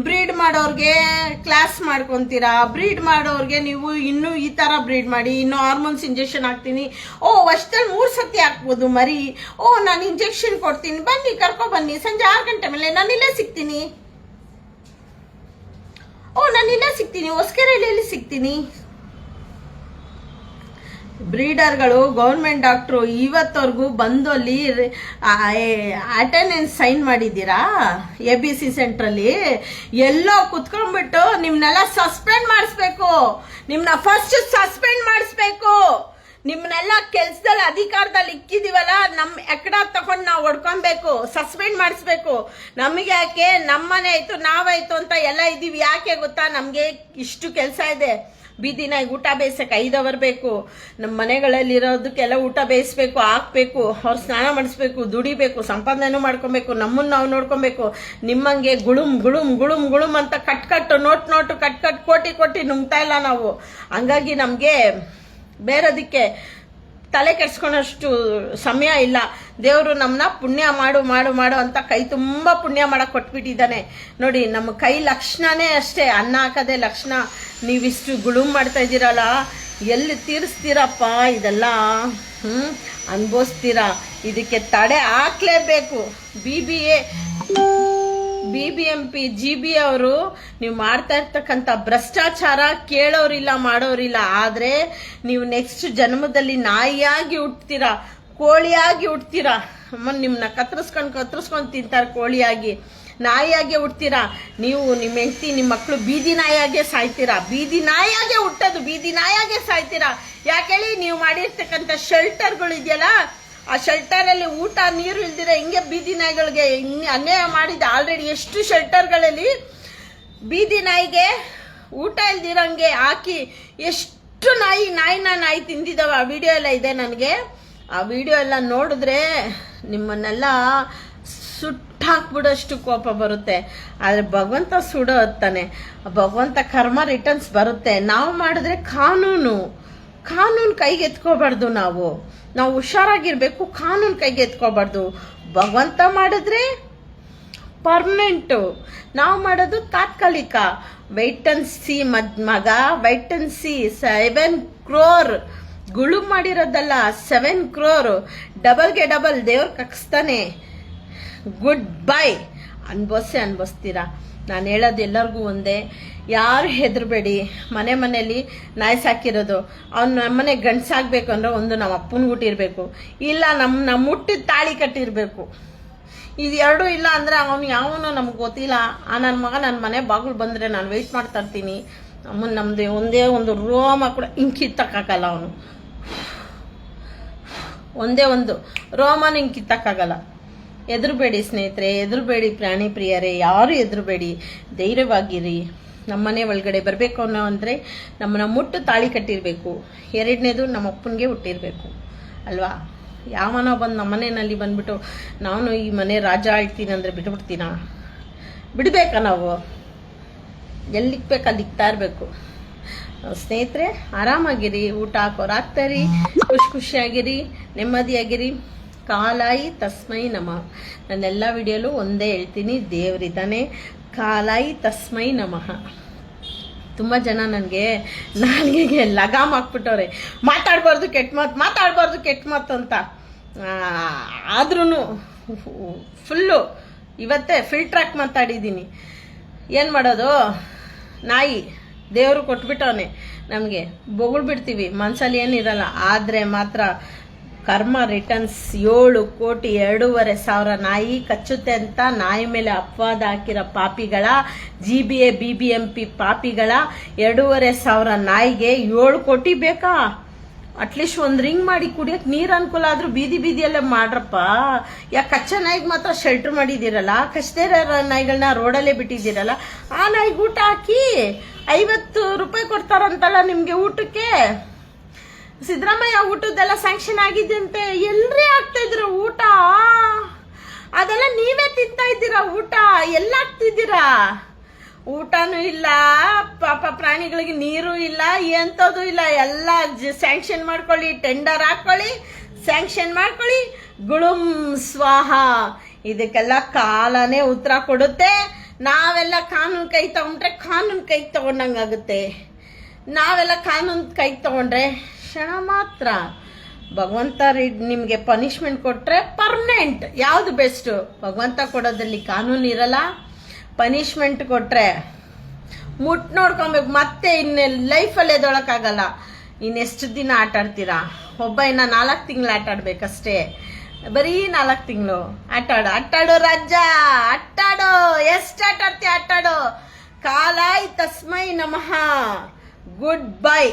ಬ್ರೀಡ್ ಮಾಡೋರ್ಗೆ ಕ್ಲಾಸ್ ಮಾಡ್ಕೊಂತೀರಾ, ಬ್ರೀಡ್ ಮಾಡೋರ್ಗೆ ನೀವು ಇನ್ನೂ ಈ ತರ ಬ್ರೀಡ್ ಮಾಡಿ, ಇನ್ನು ಹಾರ್ಮೋನ್ಸ್ ಇಂಜೆಕ್ಷನ್ ಹಾಕ್ತೀನಿ, ವರ್ಷದಲ್ಲಿ 3 ಸತಿ ಹಾಕ್ಬೋದು ಮರಿ, ನಾನು ಇಂಜೆಕ್ಷನ್ ಕೊಡ್ತೀನಿ, ಬನ್ನಿ ಕರ್ಕೊ ಬನ್ನಿ, ಸಂಜೆ 6 ಗಂಟೆ ಮೇಲೆ ನಾನು ಇಲ್ಲೇ ಸಿಗ್ತೀನಿ, ಹೊಸಕೆರೆಯಲ್ಲಿ ಎಲ್ಲಿ ಸಿಗ್ತೀನಿ. ಬ್ರೀಡರ್ಗಳು ಗೌರ್ಮೆಂಟ್ ಡಾಕ್ಟ್ರು ಇವತ್ತವರೆಗೂ ಬಂದು ಅಲ್ಲಿ ಅಟೆಂಡೆನ್ಸ್ ಸೈನ್ ಮಾಡಿದ್ದೀರಾ? ABC ಸೆಂಟ್ರಲ್ಲಿ ಎಲ್ಲೋ ಕುತ್ಕೊಂಡ್ಬಿಟ್ಟು ನಿಮ್ನೆಲ್ಲ ಸಸ್ಪೆಂಡ್ ಮಾಡಿಸ್ಬೇಕು, ನಿಮ್ನ ಫಸ್ಟ್ ಸಸ್ಪೆಂಡ್ ಮಾಡಿಸ್ಬೇಕು. ನಿಮ್ನೆಲ್ಲ ಕೆಲ್ಸದಲ್ಲಿ ಅಧಿಕಾರದಲ್ಲಿ ಇಕ್ಕಿದೀವಲ್ಲ, ನಮ್ ಎಕಡ ತಗೊಂಡು ನಾವು ಹೊಡ್ಕೊಬೇಕು, ಸಸ್ಪೆಂಡ್ ಮಾಡಿಸ್ಬೇಕು. ನಮಗೆ ಯಾಕೆ, ನಮ್ಮನೆ ಆಯ್ತು ನಾವಾಯ್ತು ಅಂತ ಎಲ್ಲ ಇದೀವಿ. ಯಾಕೆ ಗೊತ್ತಾ, ನಮ್ಗೆ ಇಷ್ಟು ಕೆಲಸ ಇದೆ. ಬೀದಿನ ಊಟ ಬೇಯಿಸಕ್ಕೆ 5 ಅವರ್ ಬೇಕು, ನಮ್ಮ ಮನೆಗಳಲ್ಲಿ ಇರೋದಕ್ಕೆಲ್ಲ ಊಟ ಬೇಯಿಸ್ಬೇಕು, ಹಾಕ್ಬೇಕು, ಅವ್ರು ಸ್ನಾನ ಮಾಡಿಸ್ಬೇಕು, ದುಡಿಬೇಕು, ಸಂಪಾದನೆ ಮಾಡ್ಕೊಬೇಕು, ನಮ್ಮನ್ನ ನಾವು ನೋಡ್ಕೊಬೇಕು. ನಿಮ್ಮಂಗೆ ಗುಳುಮ್ ಗುಳುಮ್ ಗುಳುಮ್ ಗುಳುಮ್ ಅಂತ ಕಟ್ ನೋಟು ಕಟ್ ಕೋಟಿ ನುಂಗ್ತಾ ಇಲ್ಲ ನಾವು. ಹಂಗಾಗಿ ನಮ್ಗೆ ಬೇರೆದಕ್ಕೆ ತಲೆ ಕೆಡ್ಸ್ಕೊಳಷ್ಟು ಸಮಯ ಇಲ್ಲ. ದೇವರು ನಮ್ಮನ್ನ ಪುಣ್ಯ ಮಾಡು ಅಂತ ಕೈ ತುಂಬ ಪುಣ್ಯ ಮಾಡಕ್ ಕೊಟ್ಬಿಟ್ಟಿದ್ದಾನೆ. ನೋಡಿ, ನಮ್ಮ ಕೈ ಲಕ್ಷಣನೇ ಅಷ್ಟೇ, ಅನ್ನ ಹಾಕೋದೇ ಲಕ್ಷಣ. ನೀವಿಷ್ಟು ಗುಳುಮ್ ಮಾಡ್ತಾ ಇದ್ದೀರಲ್ಲ, ಎಲ್ಲಿ ತೀರಿಸ್ತೀರಪ್ಪ ಇದೆಲ್ಲ? ಅನ್ಭವಿಸ್ತೀರಾ. ಇದಕ್ಕೆ ತಡೆ ಹಾಕ್ಲೇಬೇಕು. BBMP GBA ಅವರು ನೀವು ಮಾಡ್ತಾ ಇರ್ತಕ್ಕಂಥ ಭ್ರಷ್ಟಾಚಾರ ಕೇಳೋರಿಲ್ಲ, ಮಾಡೋರಿಲ್ಲ. ಆದ್ರೆ ನೀವು ನೆಕ್ಸ್ಟ್ ಜನ್ಮದಲ್ಲಿ ನಾಯಿಯಾಗಿ ಹುಟ್ತೀರಾ, ಕೋಳಿಯಾಗಿ ಹುಟ್ತೀರಾ. ನಿಮ್ಮನ್ನ ಕತ್ತರಿಸ್ಕೊಂಡು ತಿಂತಾರೆ, ಕೋಳಿಯಾಗಿ ನಾಯಿಯಾಗೆ ಹುಟ್ತೀರಾ. ನೀವು ನಿಮ್ಮ ಹೆಂಡತಿ ನಿಮ್ಮ ಮಕ್ಕಳು ಬೀದಿ ನಾಯಿಯಾಗೆ ಸಾಯ್ತೀರಾ. ಬೀದಿ ನಾಯಿಯಾಗೆ ಹುಟ್ಟೋದು, ಬೀದಿ ನಾಯಿಯಾಗೆ ಸಾಯ್ತೀರಾ. ಯಾಕೇಳಿ, ನೀವು ಮಾಡಿರ್ತಕ್ಕಂಥ ಶೆಲ್ಟರ್ಗಳು ಇದೆಯಲ್ಲ, ಆ ಶೆಲ್ಟರಲ್ಲಿ ಊಟ ನೀರು ಇಲ್ದಿರ ಹಿಂಗೆ ಬೀದಿ ನಾಯಿಗಳಿಗೆ ಅನ್ಯಾಯ ಮಾಡಿದ. ಆಲ್ರೆಡಿ ಎಷ್ಟು ಶೆಲ್ಟರ್ಗಳಲ್ಲಿ ಬೀದಿ ನಾಯಿಗೆ ಊಟ ಇಲ್ದಿರಂಗೆ ಹಾಕಿ ಎಷ್ಟು ನಾಯಿ ತಿಂದಿದ್ದಾವೆ. ಆ ವಿಡಿಯೋ ಎಲ್ಲ ಇದೆ ನನಗೆ. ಆ ವಿಡಿಯೋ ಎಲ್ಲ ನೋಡಿದ್ರೆ ನಿಮ್ಮನ್ನೆಲ್ಲ ಸುಟ್ಟಾಕ್ಬಿಡೋಷ್ಟು ಕೋಪ ಬರುತ್ತೆ. ಆದರೆ ಭಗವಂತ ಸುಡೋ ಹೊತ್ತಾನೆ, ಭಗವಂತ ಕರ್ಮ ರಿಟರ್ನ್ಸ್ ಬರುತ್ತೆ. ನಾವು ಮಾಡಿದ್ರೆ ಕಾನೂನು ಕೈಗೆ ಎತ್ಕೋಬಾರ್ದು. ನಾವು ಹುಷಾರಾಗಿರ್ಬೇಕು, ಕಾನೂನು ಕೈಗೆ ಎತ್ಕೋಬಾರ್ದು. ಭಗವಂತ ಮಾಡಿದ್ರೆ ಪರ್ಮನೆಂಟು, ನಾವು ಮಾಡೋದು ತಾತ್ಕಾಲಿಕ. ವೈಟ್ ಅಂಡ್ ಸಿ ಮಗ, ವೈಟ್ ಅಂಡ್ ಸಿ 7 crore ಗುಳು ಮಾಡಿರೋದಲ್ಲ, 7 crore ಡಬಲ್ಗೆ ಡಬಲ್ ದೇವ್ರ ಕಕ್ಸ್ತಾನೆ. Good bye. ಅನ್ಭವಿಸ್ತೀರಾ. ನಾನು ಹೇಳೋದು ಎಲ್ಲರಿಗೂ ಒಂದೇ, ಯಾರು ಹೆದರ್ಬೇಡಿ. ಮನೇಲಿ ನಾಯಿ ಸಾಕಿರೋದು, ಅವ್ನು ನಮ್ಮನೆ ಗಂಡ್ಸಾಗ್ಬೇಕು ಅಂದ್ರೆ ಒಂದು ನಮ್ಮ ಅಪ್ಪನ ಹುಟ್ಟಿರ್ಬೇಕು, ಇಲ್ಲ ನಮ್ಮ ಹುಟ್ಟಿದ ತಾಳಿ ಕಟ್ಟಿರ್ಬೇಕು. ಇದು ಎರಡೂ ಇಲ್ಲ ಅಂದ್ರೆ ಅವನು ಯಾವನು ನಮ್ಗೆ ಗೊತ್ತಿಲ್ಲ. ನನ್ನ ಮಗ ನನ್ನ ಮನೆ ಬಾಗಿಲು ಬಂದರೆ ನಾನು ವೆಯ್ಟ್ ಮಾಡ್ತಾ ಇರ್ತೀನಿ. ನಮ್ಮದು ಒಂದೇ ಒಂದು ರೋಮ ಕೂಡ ಹಿಂಗೆ ಕಿತ್ತಕ್ಕಾಗಲ್ಲ. ಅವನು ಒಂದೇ ಒಂದು ರೋಮನ ಹಿಂಗೆ ಕಿತ್ತಕ್ಕಾಗಲ್ಲ. ಎದುರುಬೇಡಿ ಸ್ನೇಹಿತರೆ, ಎದುರುಬೇಡಿ ಪ್ರಾಣಿ ಪ್ರಿಯರೇ, ಯಾರು ಎದುರುಬೇಡಿ, ಧೈರ್ಯವಾಗಿರಿ. ನಮ್ಮನೆ ಒಳಗಡೆ ಬರಬೇಕು ಅನ್ನೋ ಅಂದರೆ ನಮ್ಮನ್ನ ಮುಟ್ಟು ತಾಳಿ ಕಟ್ಟಿರಬೇಕು. ಎರಡನೇದು ನಮ್ಮ ಅಪ್ಪನಿಗೆ ಹುಟ್ಟಿರಬೇಕು ಅಲ್ವಾ. ಯಾವನೋ ಬಂದು ನಮ್ಮ ಮನೆಯಲ್ಲಿ ಬಂದ್ಬಿಟ್ಟು ನಾನು ಈ ಮನೆ ರಾಜ ಆಳ್ತೀನಿ ಅಂದರೆ ಬಿಟ್ಬಿಡ್ತೀನ? ಬಿಡಬೇಕಾ ನಾವು? ಎಲ್ಲಿಗೆ ಬೇಕು ಅಲ್ಲಿಗ್ತಾ ಇರಬೇಕು. ಸ್ನೇಹಿತರೆ, ಆರಾಮಾಗಿರಿ, ಊಟ ಹಾಕೋರು ಹಾಕ್ತಾರಿ, ಖುಷಿಯಾಗಿರಿ, ನೆಮ್ಮದಿಯಾಗಿರಿ. ಕಾಲಾಯಿ ತಸ್ಮೈ ನಮಃ. ನನ್ನೆಲ್ಲ ವಿಡಿಯೋಲು ಒಂದೇ ಹೇಳ್ತೀನಿ, ದೇವರಿದ್ದಾನೆ, ಕಾಲಾಯಿ ತಸ್ಮೈ ನಮಃ. ತುಂಬ ಜನ ನನಗೆ ನಾಲ್ಗೆಗೆ ಲಗಾಮ್ ಹಾಕ್ಬಿಟ್ಟವ್ರೆ, ಮಾತಾಡ್ಬಾರ್ದು ಕೆಟ್ಟ ಮಾತು ಅಂತ. ಆದ್ರೂ ಫುಲ್ಲು ಇವತ್ತೇ ಫಿಲ್ಟ್ರಾಕ್ ಮಾತಾಡಿದ್ದೀನಿ. ಏನು ಮಾಡೋದು, ನಾಯಿ ದೇವರು ಕೊಟ್ಬಿಟ್ಟವನೆ ನಮಗೆ, ಬಿಡ್ತೀವಿ, ಮನಸ್ಸಲ್ಲಿ ಏನಿರಲ್ಲ. ಆದರೆ ಮಾತ್ರ ಕರ್ಮ ರಿಟರ್ನ್ಸ್. 7,02,500,000 ನಾಯಿ ಕಚ್ಚುತ್ತೆ ಅಂತ ನಾಯಿ ಮೇಲೆ ಅಪವಾದ ಹಾಕಿರೋ ಪಾಪಿಗಳ, GBA BBMP ಪಾಪಿಗಳ 2,500,000 ನಾಯಿಗೆ 7 ಕೋಟಿ ಬೇಕಾ? ಅಟ್ಲೀಸ್ಟ್ ಒಂದು ರಿಂಗ್ ಮಾಡಿ ಕುಡಿಯೋಕೆ ನೀರು ಅನುಕೂಲ ಆದ್ರೂ ಬೀದಿಯಲ್ಲೇ ಮಾಡ್ರಪ್ಪ. ಯಾಕೆ ಕಚ್ಚಾ ನಾಯಿಗೆ ಮಾತ್ರ ಶೆಲ್ಟರ್ ಮಾಡಿದ್ದೀರಲ್ಲ, ಕಚ್ಚದೇ ಇರೋ ನಾಯಿಗಳನ್ನ ರೋಡಲ್ಲೇ ಬಿಟ್ಟಿದ್ದೀರಲ್ಲ, ಆ ನಾಯಿಗೆ ಊಟ ಹಾಕಿ 50 ರೂಪಾಯಿ ಕೊಡ್ತಾರಂತಲ್ಲ ನಿಮ್ಗೆ ಊಟಕ್ಕೆ. ಸಿದ್ದರಾಮಯ್ಯ ಊಟದ್ದೆಲ್ಲ ಸ್ಯಾಂಕ್ಷನ್ ಆಗಿದೆ ಅಂತೆ. ಎಲ್ರೇ ಆಗ್ತಾ ಇದ್ರ ಊಟ? ಅದೆಲ್ಲ ನೀವೇ ತಿಂತಾ ಇದ್ದೀರಾ ಊಟ. ಎಲ್ಲ ಆಗ್ತಿದ್ದೀರಾ? ಊಟನೂ ಇಲ್ಲ, ಪಾಪ ಪ್ರಾಣಿಗಳಿಗೆ ನೀರು ಇಲ್ಲ, ಎಂಥದ್ದು ಇಲ್ಲ. ಎಲ್ಲ ಸ್ಯಾಂಕ್ಷನ್ ಮಾಡ್ಕೊಳ್ಳಿ, ಟೆಂಡರ್ ಹಾಕೊಳ್ಳಿ, ಸ್ಯಾಂಕ್ಷನ್ ಮಾಡ್ಕೊಳ್ಳಿ, ಗುಳುಂ ಸ್ವಾಹ. ಇದಕ್ಕೆಲ್ಲ ಕಾಲನೇ ಉತ್ತರ ಕೊಡುತ್ತೆ. ನಾವೆಲ್ಲ ಕಾನೂನು ಕೈ ತಗೊಂಡ್ರೆ ಕಾನೂನು ಕೈ ತಗೊಂಡಂಗಾಗುತ್ತೆ. ನಾವೆಲ್ಲ ಕಾನೂನು ಕೈ ತಗೊಂಡ್ರೆ ಕ್ಷಣ ಮಾತ್ರ. ಭಗವಂತ ನಿಮಗೆ ಪನಿಷ್ಮೆಂಟ್ ಕೊಟ್ಟರೆ ಪರ್ಮನೆಂಟ್. ಯಾವುದು ಬೆಸ್ಟು? ಭಗವಂತ ಕೊಡೋದ್ರಲ್ಲಿ ಕಾನೂನು ಇರಲ್ಲ, ಪನಿಷ್ಮೆಂಟ್ ಕೊಟ್ಟರೆ ನೋಡ್ಕೊಬೇಕು. ಮತ್ತೆ ಇನ್ನು ಲೈಫಲ್ಲಿ ಎದೊಳಕ್ಕಾಗಲ್ಲ. ಇನ್ನೆಷ್ಟು ದಿನ ಆಟ ಆಡ್ತೀರಾ? ಒಬ್ಬ ಇನ್ನು 4 ತಿಂಗಳು ಆಟ ಆಡ್ಬೇಕಷ್ಟೇ, ಬರೀ 4 ತಿಂಗಳು ಆಟಾಡೋ ರಾಜ, ಆಟಾಡೋ. ಎಷ್ಟು ಆಟ ಆಡ್ತೀಯ ಆಟಾಡೋ. ಕಾಲಾಯ್ ತಸ್ಮೈ ನಮಃ. Good bye.